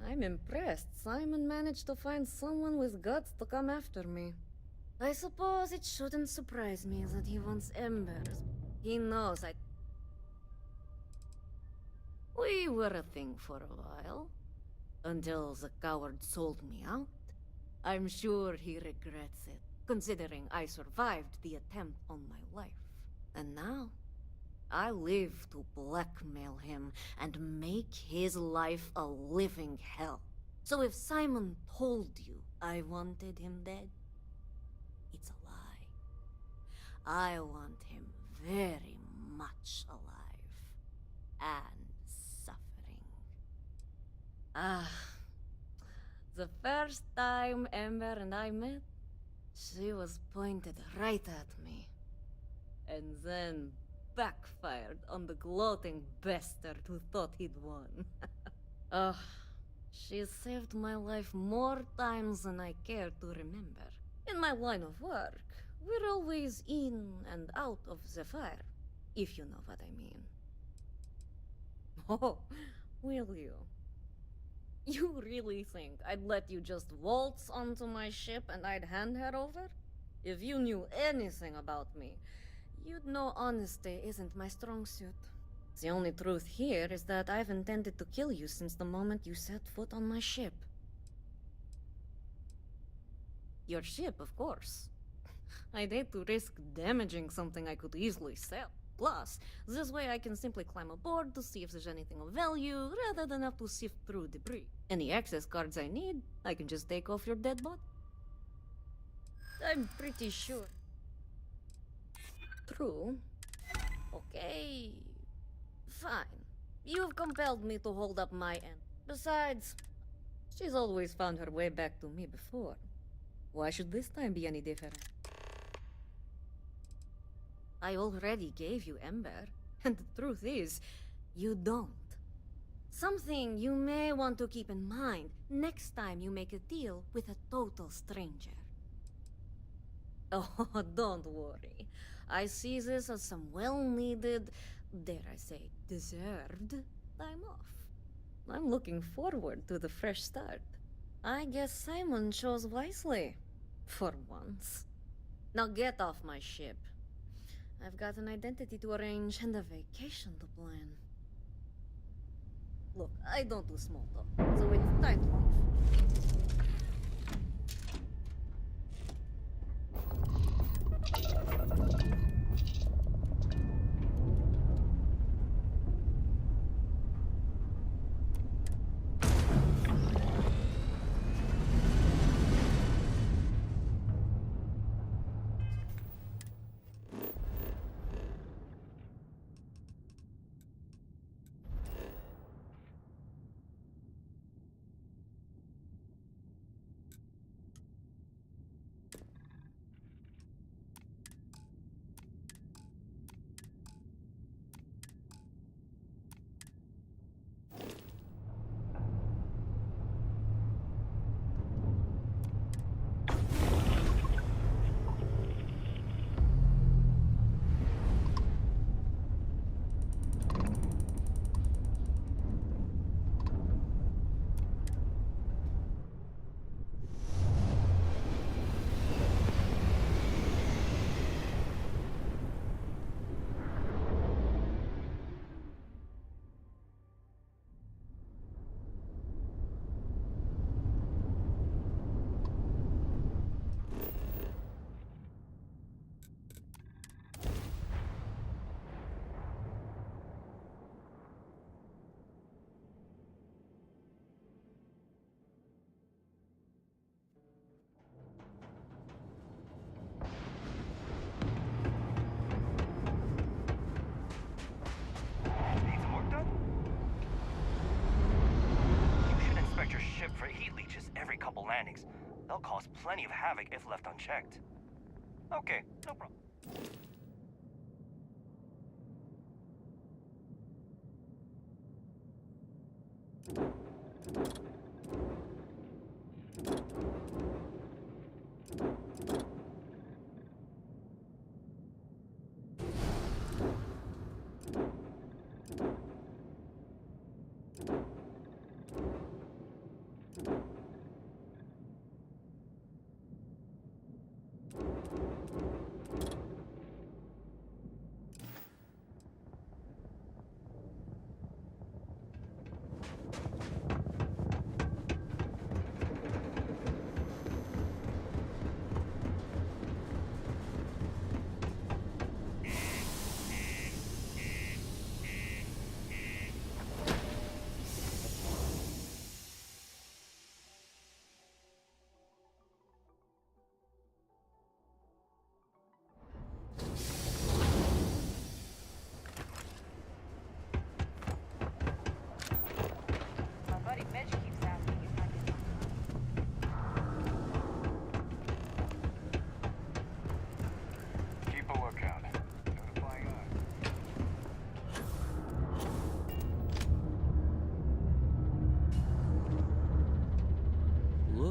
I'm impressed. Simon managed to find someone with guts to come after me. I suppose it shouldn't surprise me that he wants embers. He knows I... We were a thing for a while. Until the coward sold me out. I'm sure he regrets it, considering I survived the attempt on my life. And now, I live to blackmail him and make his life a living hell. So if Simon told you I wanted him dead, it's a lie. I want him very much alive. And suffering. Ah. The first time Ember and I met, she was pointed right at me. And then backfired on the gloating bastard who thought he'd won. Ugh. She saved my life more times than I care to remember. In my line of work, we're always in and out of the fire, if you know what I mean. Oh, will you? You really think I'd let you just waltz onto my ship and I'd hand her over? If you knew anything about me, you'd know honesty isn't my strong suit. The only truth here is that I've intended to kill you since the moment you set foot on my ship. Your ship, of course. I'd hate to risk damaging something I could easily sell. Plus, this way I can simply climb aboard to see if there's anything of value, rather than have to sift through debris. Any access cards I need, I can just take off your dead body. I'm pretty sure. True. Okay. Fine. You've compelled me to hold up my end. Besides, she's always found her way back to me before. Why should this time be any different? I already gave you Ember, and the truth is, you don't. Something you may want to keep in mind next time you make a deal with a total stranger. Oh, don't worry. I see this as some well-needed, dare I say, deserved time off. I'm looking forward to the fresh start. I guess Simon chose wisely. For once. Now get off my ship. I've got an identity to arrange and a vacation to plan. Look, I don't do small talk, so it's time to leave. landings. They'll cause plenty of havoc if left unchecked. Okay, no problem.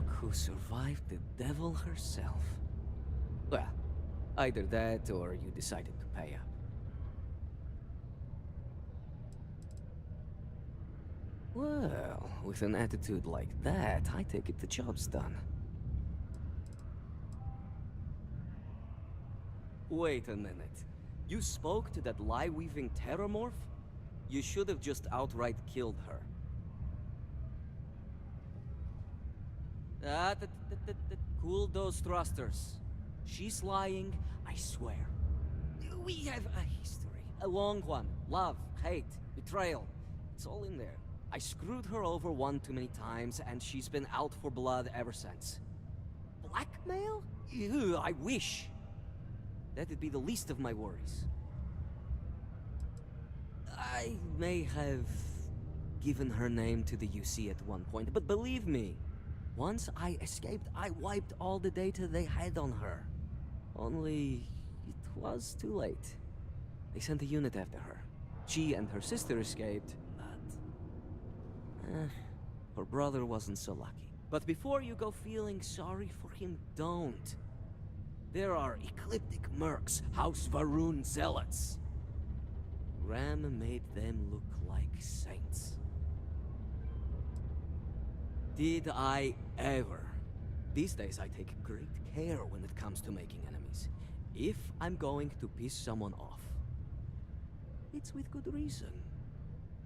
Look who survived the devil herself. Well, either that or you decided to pay up. Well, with an attitude like that, I take it the job's done. Wait a minute. You spoke to that lie-weaving terramorph? You should have just outright killed her. Cool those thrusters. She's lying, I swear. We have a history. A long one. Love, hate, betrayal. It's all in there. I screwed her over one too many times, and she's been out for blood ever since. Blackmail? Ew, I wish. That'd be the least of my worries. I may have given her name to the UC at one point, but believe me, once I escaped, I wiped all the data they had on her. Only, it was too late. They sent a unit after her. She and her sister escaped, but... her brother wasn't so lucky. But before you go feeling sorry for him, don't. There are ecliptic mercs, House Varun zealots. Ram made them look like saints. Did I ever? These days I take great care when it comes to making enemies. If I'm going to piss someone off, it's with good reason.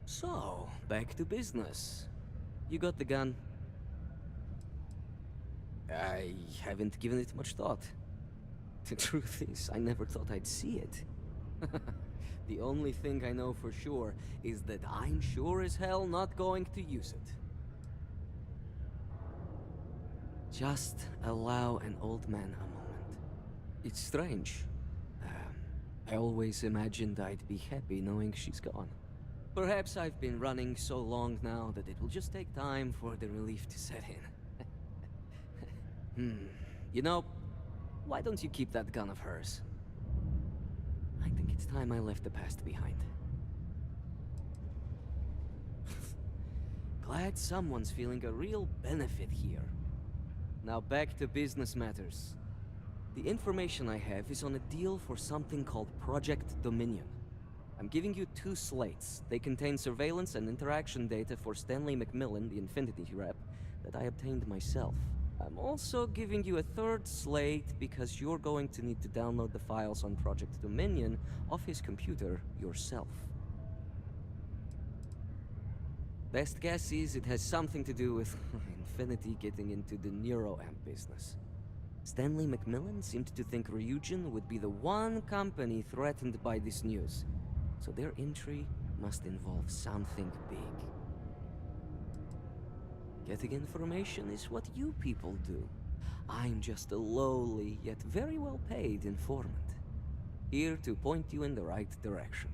So, back to business. You got the gun. I haven't given it much thought. The truth is, I never thought I'd see it. The only thing I know for sure is that I'm sure as hell not going to use it. Just allow an old man a moment. It's strange. I always imagined I'd be happy knowing she's gone. Perhaps I've been running so long now that it will just take time for the relief to set in. You know, why don't you keep that gun of hers? I think it's time I left the past behind. Glad someone's feeling a real benefit here. Now back to business matters. The information I have is on a deal for something called Project Dominion. I'm giving you 2 slates. They contain surveillance and interaction data for Stanley McMillan, the Infinity rep, that I obtained myself. I'm also giving you a 3rd slate because you're going to need to download the files on Project Dominion off his computer yourself. Best guess is it has something to do with Infinity getting into the neuroamp business. Stanley McMillan seemed to think Ryujin would be the one company threatened by this news, so their entry must involve something big. Getting information is what you people do. I'm just a lowly, yet very well-paid informant, here to point you in the right direction.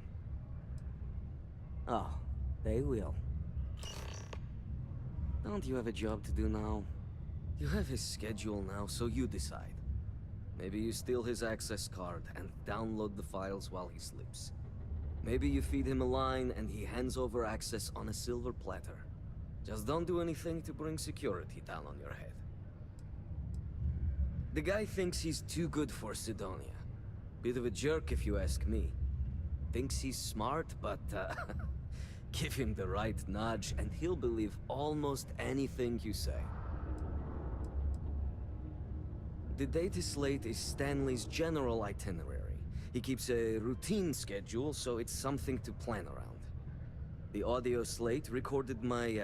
Oh, they will. Don't you have a job to do now? You have his schedule now, so you decide. Maybe you steal his access card and download the files while he sleeps. Maybe you feed him a line and he hands over access on a silver platter. Just don't do anything to bring security down on your head. The guy thinks he's too good for Sidonia. Bit of a jerk if you ask me. Thinks he's smart, but give him the right nudge and he'll believe almost anything you say. The data slate is Stanley's general itinerary. He keeps a routine schedule, so it's something to plan around. The audio slate recorded my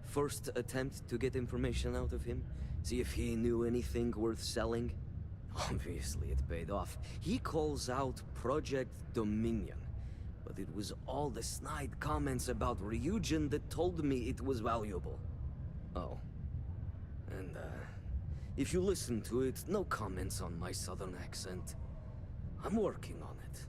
first attempt to get information out of him. See if he knew anything worth selling. Obviously it paid off. He calls out Project Dominion. But it was all the snide comments about Ryujin that told me it was valuable. Oh. And if you listen to it, no comments on my southern accent. I'm working on it.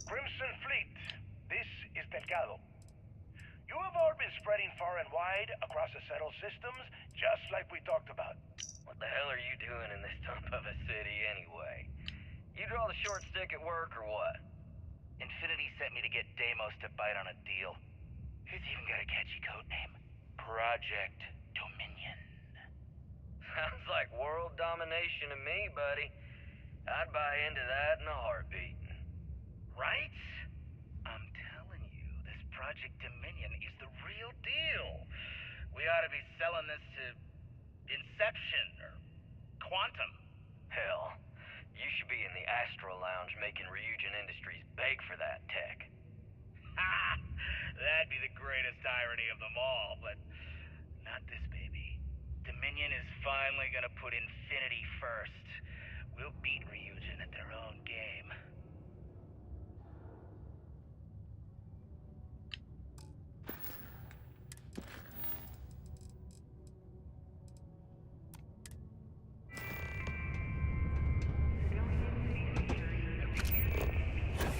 Crimson Fleet, this is Delgado. You have all been spreading far and wide across the settled systems, just like we talked about. What the hell are you doing in this dump of a city anyway? You draw the short stick at work or what? Infinity sent me to get Deimos to bite on a deal. He's even got a catchy code name. Project Dominion. Sounds like world domination to me, buddy. I'd buy into that in a heartbeat. Right? I'm telling you, this Project Dominion is the real deal. We ought to be selling this to Inception or Quantum. Hell, you should be in the Astro Lounge making Ryujin Industries beg for that tech. Ha! That'd be the greatest irony of them all, but not this baby. Dominion is finally gonna put Infinity first. We'll beat Ryujin at their own game.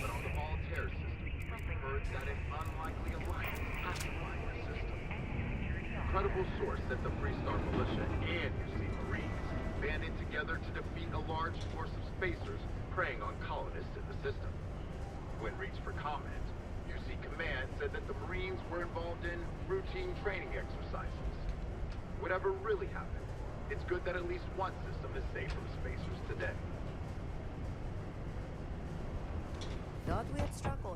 But on the Voltaire system, heard that an unlikely alliance pacified the system. Credible source said the Freestar Militia and UC Marines banded together to defeat a large force of spacers preying on colonists in the system. When reached for comment, UC Command said that the Marines were involved in routine training exercises. Whatever really happened, it's good that at least one system is safe from spacers today. Thought we had struck oil.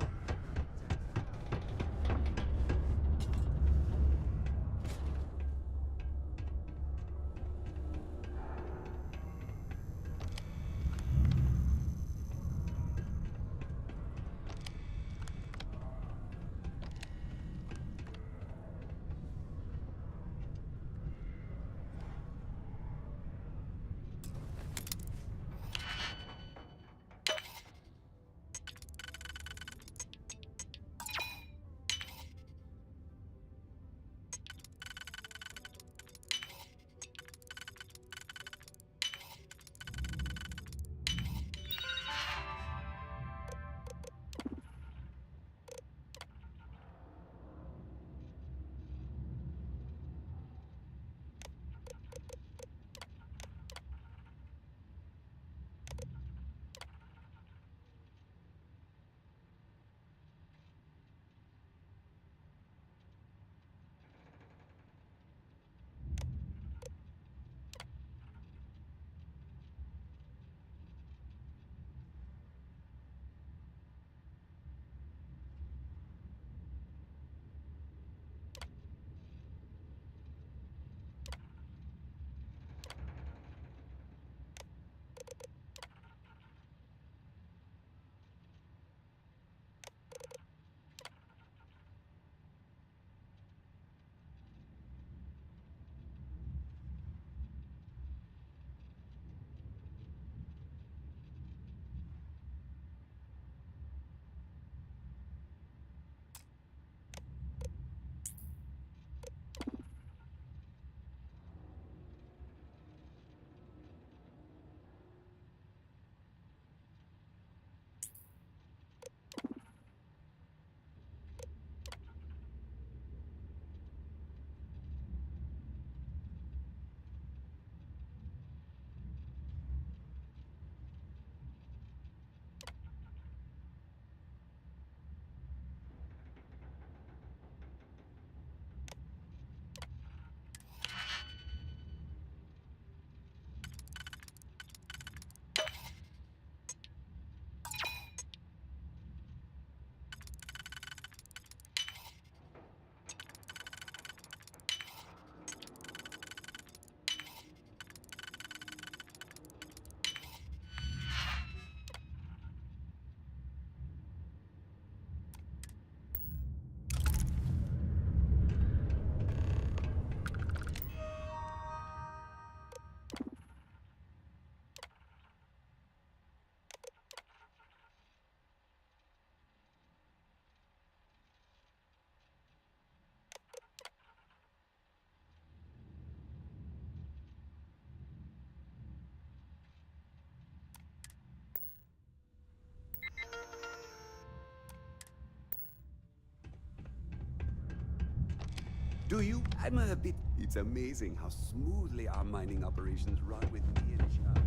Do you? I'm a bit... It's amazing how smoothly our mining operations run with me in charge.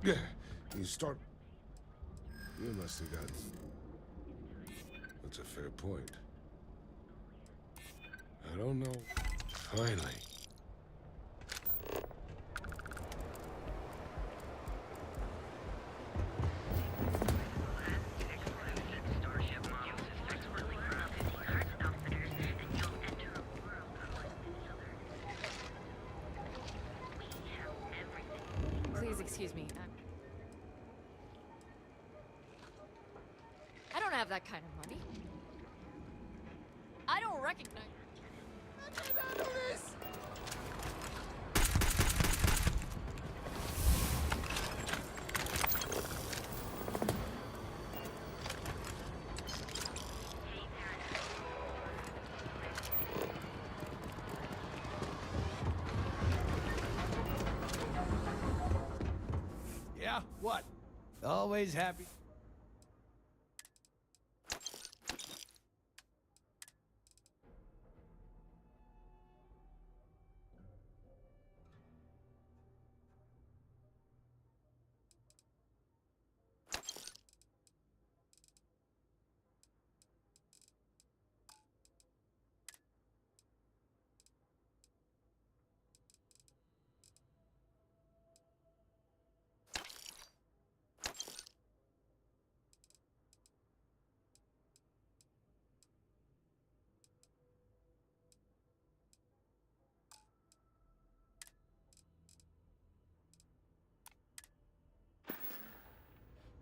Yeah, you start... You must have got... That's a fair point. I don't know. Finally. Please excuse me. I don't have that kind of money. I don't recognize. I cannot do this. Yeah? What? Always happy.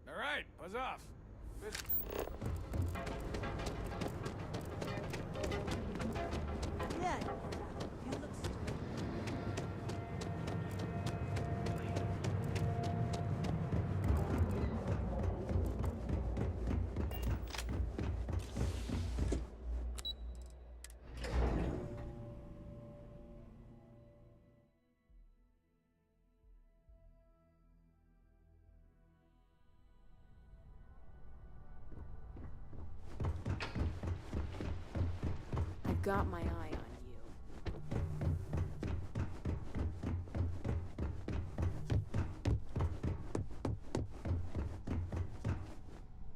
All right, buzz off. Yeah. I've got my eye on you.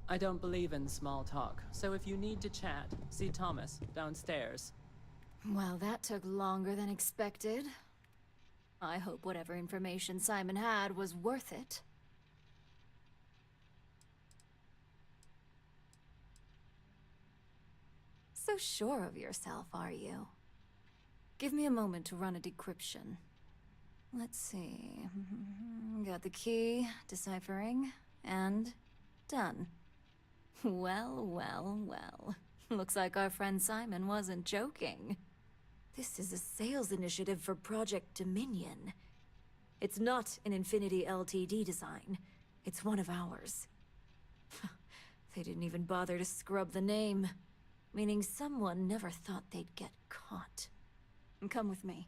I don't believe in small talk, so if you need to chat, see Thomas downstairs. Well, that took longer than expected. I hope whatever information Simon had was worth it. So sure of yourself, are you? Give me a moment to run a decryption. Let's see. Got the key, deciphering, and done. Well, well, well. Looks like our friend Simon wasn't joking. This is a sales initiative for Project Dominion. It's not an Infinity Ltd design. It's one of ours. They didn't even bother to scrub the name. Meaning someone never thought they'd get caught. Come with me.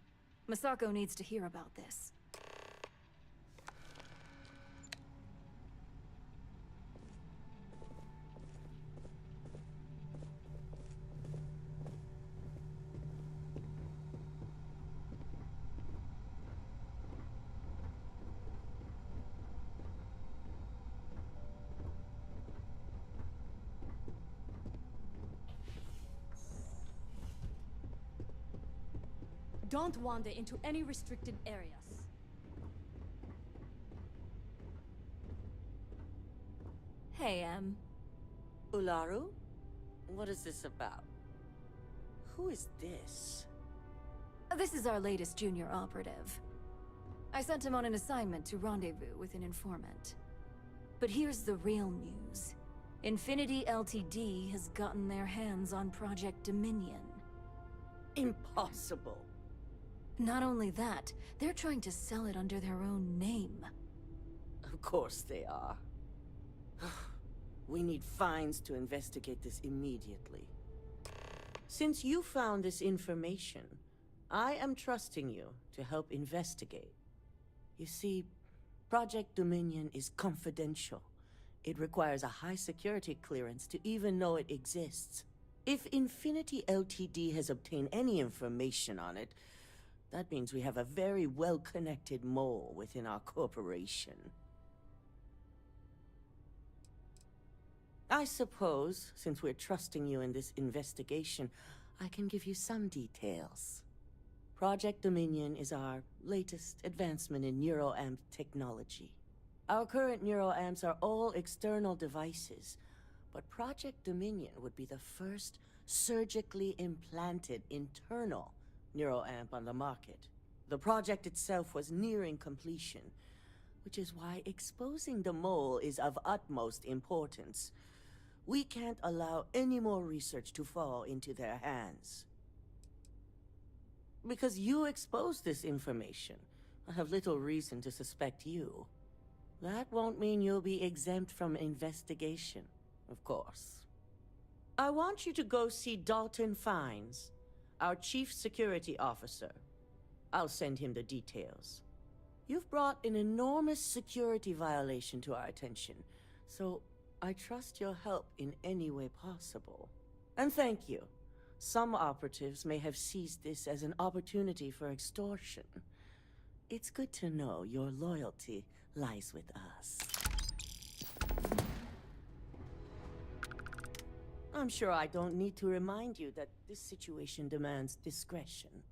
Masako needs to hear about this. Don't wander into any restricted areas. Hey, Ularu? What is this about? Who is this? This is our latest junior operative. I sent him on an assignment to rendezvous with an informant. But here's the real news. Infinity Ltd. has gotten their hands on Project Dominion. Impossible. Not only that, they're trying to sell it under their own name. Of course they are. We need fines to investigate this immediately. Since you found this information, I am trusting you to help investigate. You see, Project Dominion is confidential. It requires a high security clearance to even know it exists. If Infinity Ltd. has obtained any information on it, that means we have a very well-connected mole within our corporation. I suppose, since we're trusting you in this investigation, I can give you some details. Project Dominion is our latest advancement in neuroamp technology. Our current neuroamps are all external devices, but Project Dominion would be the first surgically implanted internal neuroamp on the market. The project itself was nearing completion, which is why exposing the mole is of utmost importance. We can't allow any more research to fall into their hands. Because you exposed this information, I have little reason to suspect you. That won't mean you'll be exempt from investigation, of course. I want you to go see Dalton Fines, our Chief Security Officer. I'll send him the details. You've brought an enormous security violation to our attention, so I trust your help in any way possible. And thank you. Some operatives may have seized this as an opportunity for extortion. It's good to know your loyalty lies with us. I'm sure I don't need to remind you that this situation demands discretion.